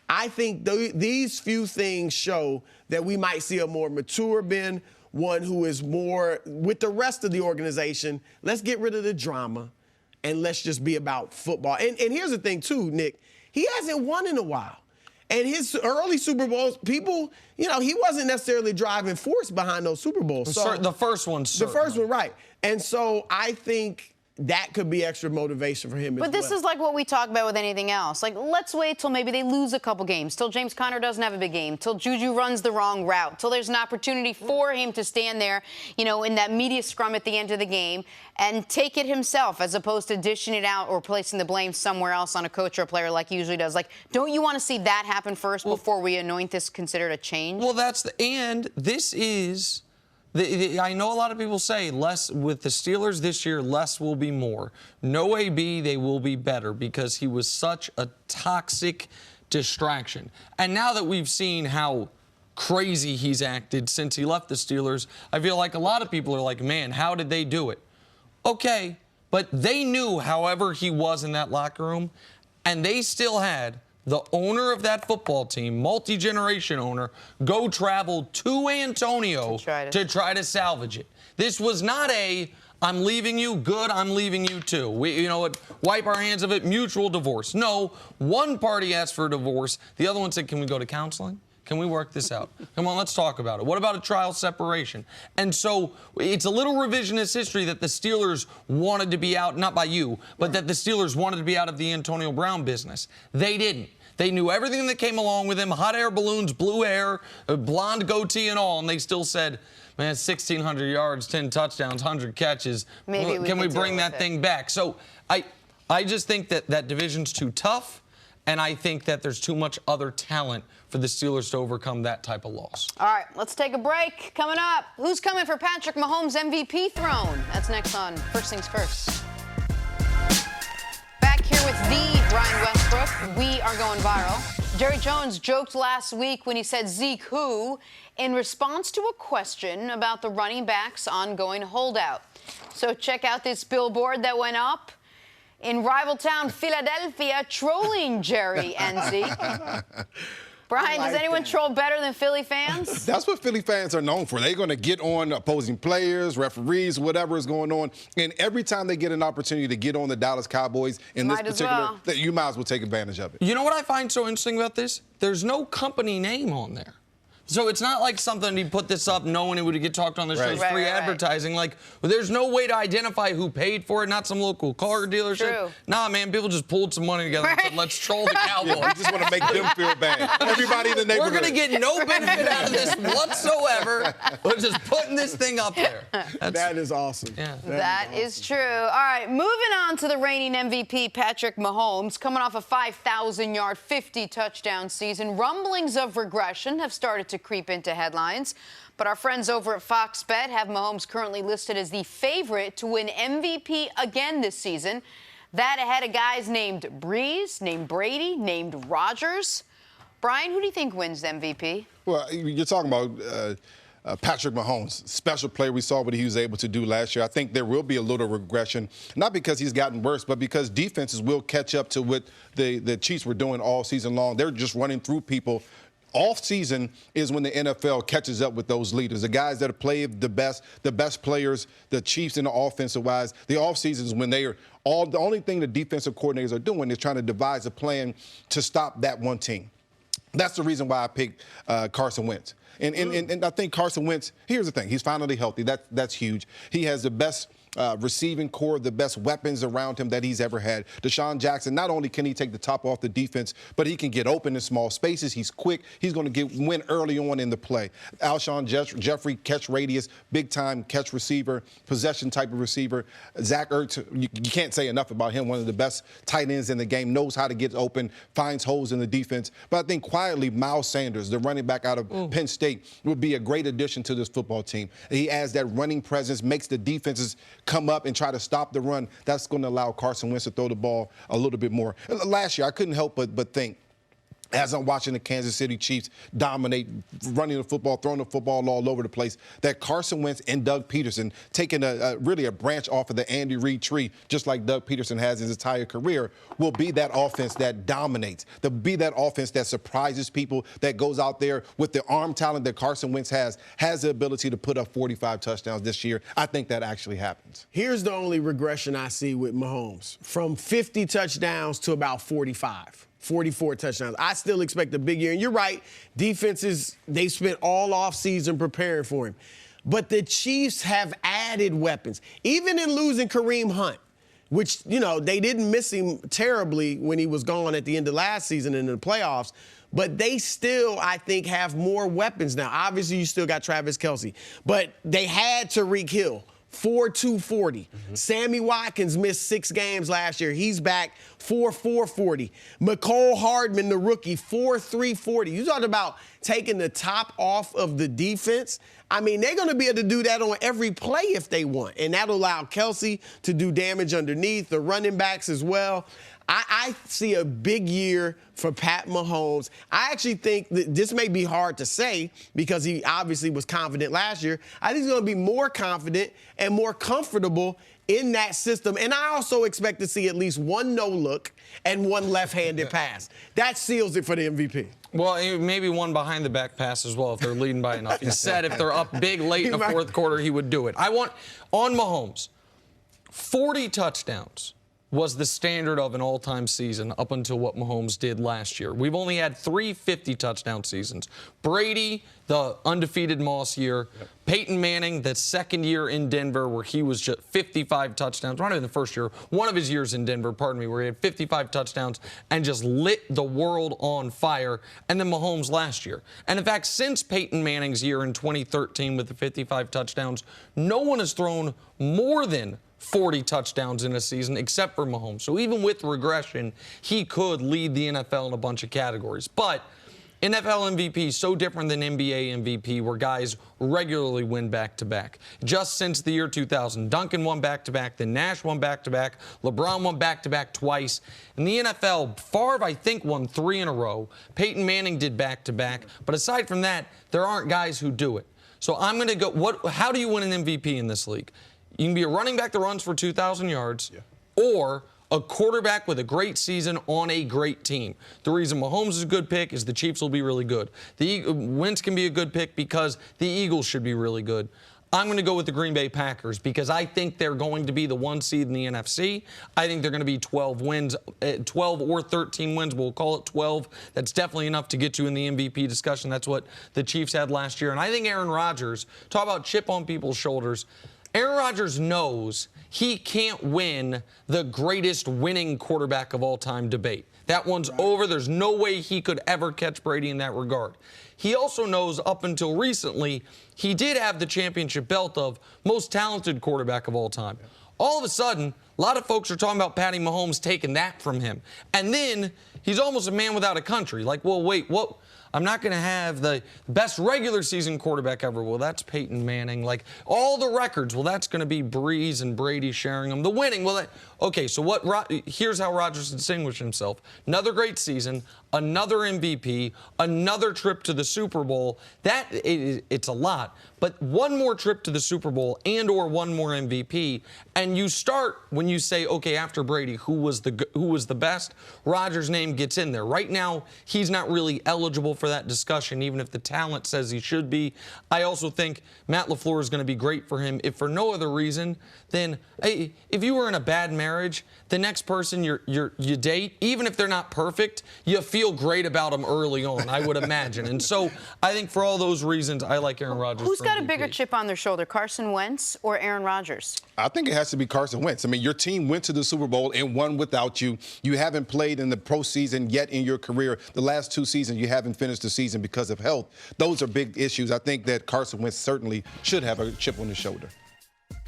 I think these few things show that we might see a more mature Ben, one who is more with the rest of the organization. Let's get rid of the drama and let's just be about football. And here's the thing, too, Nick. He hasn't won in a while. And his early Super Bowls, people, you know, he wasn't necessarily driving force behind those Super Bowls. So the first one, certainly. The first one, right. And so I think that could be extra motivation for him as well. But this is like what we talk about with anything else. Like, let's wait till maybe they lose a couple games, till James Conner doesn't have a big game, till Juju runs the wrong route, till there's an opportunity for him to stand there, you know, in that media scrum at the end of the game and take it himself as opposed to dishing it out or placing the blame somewhere else on a coach or a player like he usually does. Like, don't you want to see that happen first before we anoint this considered a change? Well, this is... I know a lot of people say less with the Steelers this year, less will be more. No AB, they will be better because he was such a toxic distraction. And now that we've seen how crazy he's acted since he left the Steelers, I feel like a lot of people are like, man, how did they do it? Okay, but they knew however he was in that locker room, and they still had the owner of that football team, multi-generation owner, go travel to Antonio to try to salvage it. This was not I'm leaving you, good, I'm leaving you too. We, you know what, wipe our hands of it, mutual divorce. No, one party asked for a divorce. The other one said, can we go to counseling? Can we work this out? Come on, let's talk about it. What about a trial separation? And so it's a little revisionist history that the Steelers wanted to be out, not by you, but that the Steelers wanted to be out of the Antonio Brown business. They didn't. They knew everything that came along with him, hot air balloons, blue hair, a blonde goatee and all, and they still said, man, 1,600 yards, 10 touchdowns, 100 catches. Maybe can we bring that thing back? So I just think that division's too tough, and I think that there's too much other talent for the Steelers to overcome that type of loss. All right, let's take a break. Coming up, who's coming for Patrick Mahomes' MVP throne? That's next on First Things First. Back here with the Brian Westbrook. We are going viral. Jerry Jones joked last week when he said Zeke who in response to a question about the running back's ongoing holdout. So check out this billboard that went up in rival town Philadelphia trolling Jerry and Zeke. Brian, does anyone troll better than Philly fans? That's what Philly fans are known for. They're going to get on opposing players, referees, whatever is going on. And every time they get an opportunity to get on the Dallas Cowboys in this particular, you might as well take advantage of it. You know what I find so interesting about this? There's no company name on there. So it's not like something he put this up knowing it would get talked on the show. Free advertising. Like, there's no way to identify who paid for it, not some local car dealership. True. Nah, man, people just pulled some money together and said, let's troll the Cowboys. We just want to make them feel bad. Everybody in the neighborhood. We're going to get no benefit out of this whatsoever. We're just putting this thing up there. That is awesome. Yeah. That is true. All right, moving on to the reigning MVP, Patrick Mahomes, coming off a 5,000-yard, 50-touchdown season. Rumblings of regression have started to creep into headlines, but our friends over at Fox Bet have Mahomes currently listed as the favorite to win MVP again this season. That ahead of guys named Breeze, named Brady, named Rodgers. Brian, who do you think wins the MVP? Well, you're talking about Patrick Mahomes, special player. We saw what he was able to do last year. I think there will be a little regression, not because he's gotten worse, but because defenses will catch up to what the Chiefs were doing all season long. They're just running through people. Off season is when the NFL catches up with those leaders, the guys that have played the best players, the Chiefs in the offensive wise. The off season is when they are the only thing the defensive coordinators are doing is trying to devise a plan to stop that one team. That's the reason why I picked Carson Wentz. And I think Carson Wentz, here's the thing, he's finally healthy. That's huge. He has the best receiving core, the best weapons around him that he's ever had. Deshaun Jackson, not only can he take the top off the defense, but he can get open in small spaces. He's quick. He's going to win early on in the play. Alshon Jeffrey, catch radius, big-time catch receiver, possession type of receiver. Zach Ertz, you can't say enough about him, one of the best tight ends in the game, knows how to get open, finds holes in the defense. But I think quietly, Miles Sanders, the running back out of Penn State, would be a great addition to this football team. He adds that running presence, makes the defenses come up and try to stop the run. That's going to allow Carson Wentz to throw the ball a little bit more. Last year, I couldn't help but think, as I'm watching the Kansas City Chiefs dominate, running the football, throwing the football all over the place, that Carson Wentz and Doug Peterson, taking really a branch off of the Andy Reid tree, just like Doug Peterson has his entire career, will be that offense that dominates. They'll be that offense that surprises people, that goes out there with the arm talent that Carson Wentz has the ability to put up 45 touchdowns this year. I think that actually happens. Here's the only regression I see with Mahomes. From 50 touchdowns to about 45. 44 touchdowns. I still expect a big year. And you're right, defenses, they spent all offseason preparing for him. But the Chiefs have added weapons. Even in losing Kareem Hunt, which, they didn't miss him terribly when he was gone at the end of last season in the playoffs. But they still, I think, have more weapons now. Obviously, you still got Travis Kelce. But they had Tyreek Hill. 4.240. Sammy Watkins missed 6 games last year. He's back 4.440. Mecole Hardman, the rookie, 4.340. You talking about taking the top off of the defense? I mean, they're going to be able to do that on every play if they want. And that'll allow Kelce to do damage underneath, the running backs as well. I see a big year for Pat Mahomes. I actually think that this may be hard to say because he obviously was confident last year. I think he's going to be more confident and more comfortable in that system. And I also expect to see at least one no-look and one left-handed pass. That seals it for the MVP. Well, maybe one behind-the-back pass as well if they're leading by enough. He said if they're up big late in the fourth quarter, he would do it. I want, on Mahomes, 40 touchdowns was the standard of an all-time season up until what Mahomes did last year. We've only had 3 50-touchdown seasons. Brady, the undefeated Moss year. Yep. Peyton Manning, the second year in Denver where he was just 55 touchdowns. Not even the first year, one of his years in Denver, where he had 55 touchdowns and just lit the world on fire. And then Mahomes last year. And in fact, since Peyton Manning's year in 2013 with the 55 touchdowns, no one has thrown more than 40 touchdowns in a season except for Mahomes. So even with regression, he could lead the NFL in a bunch of categories. But NFL MVP is so different than NBA MVP, where guys regularly win back-to-back. Just since the year 2000, Duncan won back-to-back, then Nash won back-to-back, LeBron won back-to-back twice. In the NFL, Favre, I think, won 3 in a row. Peyton Manning did back-to-back. But aside from that, there aren't guys who do it. So I'm going to go, how do you win an MVP in this league? You can be a running back that runs for 2,000 yards, or a quarterback with a great season on a great team. The reason Mahomes is a good pick is the Chiefs will be really good. Wentz can be a good pick because the Eagles should be really good. I'm going to go with the Green Bay Packers because I think they're going to be the 1 seed in the NFC. I think they're going to be 12 wins, 12 or 13 wins. We'll call it 12. That's definitely enough to get you in the MVP discussion. That's what the Chiefs had last year. And I think Aaron Rodgers, talk about chip on people's shoulders, Aaron Rodgers knows he can't win the greatest winning quarterback of all time debate. That one's over. There's no way he could ever catch Brady in that regard. He also knows up until recently, he did have the championship belt of most talented quarterback of all time. All of a sudden, a lot of folks are talking about Patty Mahomes taking that from him. And then he's almost a man without a country. Like, well, wait, what? I'm not going to have the best regular season quarterback ever. Well, that's Peyton Manning. Like, all the records, well, that's going to be Breeze and Brady sharing them. The winning, well, okay, so here's how Rodgers distinguished himself. Another great season, another MVP, another trip to the Super Bowl. It's a lot. But one more trip to the Super Bowl and or one more MVP, and you start when you say, okay, after Brady, who was the best? Rodgers' name gets in there. Right now, he's not really eligible for that discussion, even if the talent says he should be. I also think Matt LaFleur is going to be great for him, if for no other reason than, hey, if you were in a bad marriage, the next person you date, even if they're not perfect, you feel great about them early on, I would imagine. And so I think for all those reasons, I like Aaron Rodgers. Who's got a bigger chip on their shoulder, Carson Wentz or Aaron Rodgers? I think it has to be Carson Wentz. I mean, your team went to the Super Bowl and won without you. You haven't played in the postseason yet in your career. The last 2 seasons, you haven't finished the season because of health. Those are big issues. I think that Carson Wentz certainly should have a chip on his shoulder.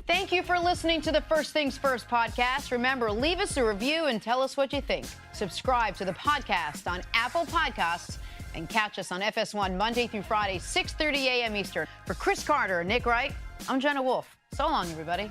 Thank you for listening to the First Things First podcast. Remember, leave us a review and tell us what you think. Subscribe to the podcast on Apple Podcasts and catch us on FS1 Monday through Friday, 6:30 a.m. Eastern. For Cris Carter and Nick Wright, I'm Jenna Wolfe. So long, everybody.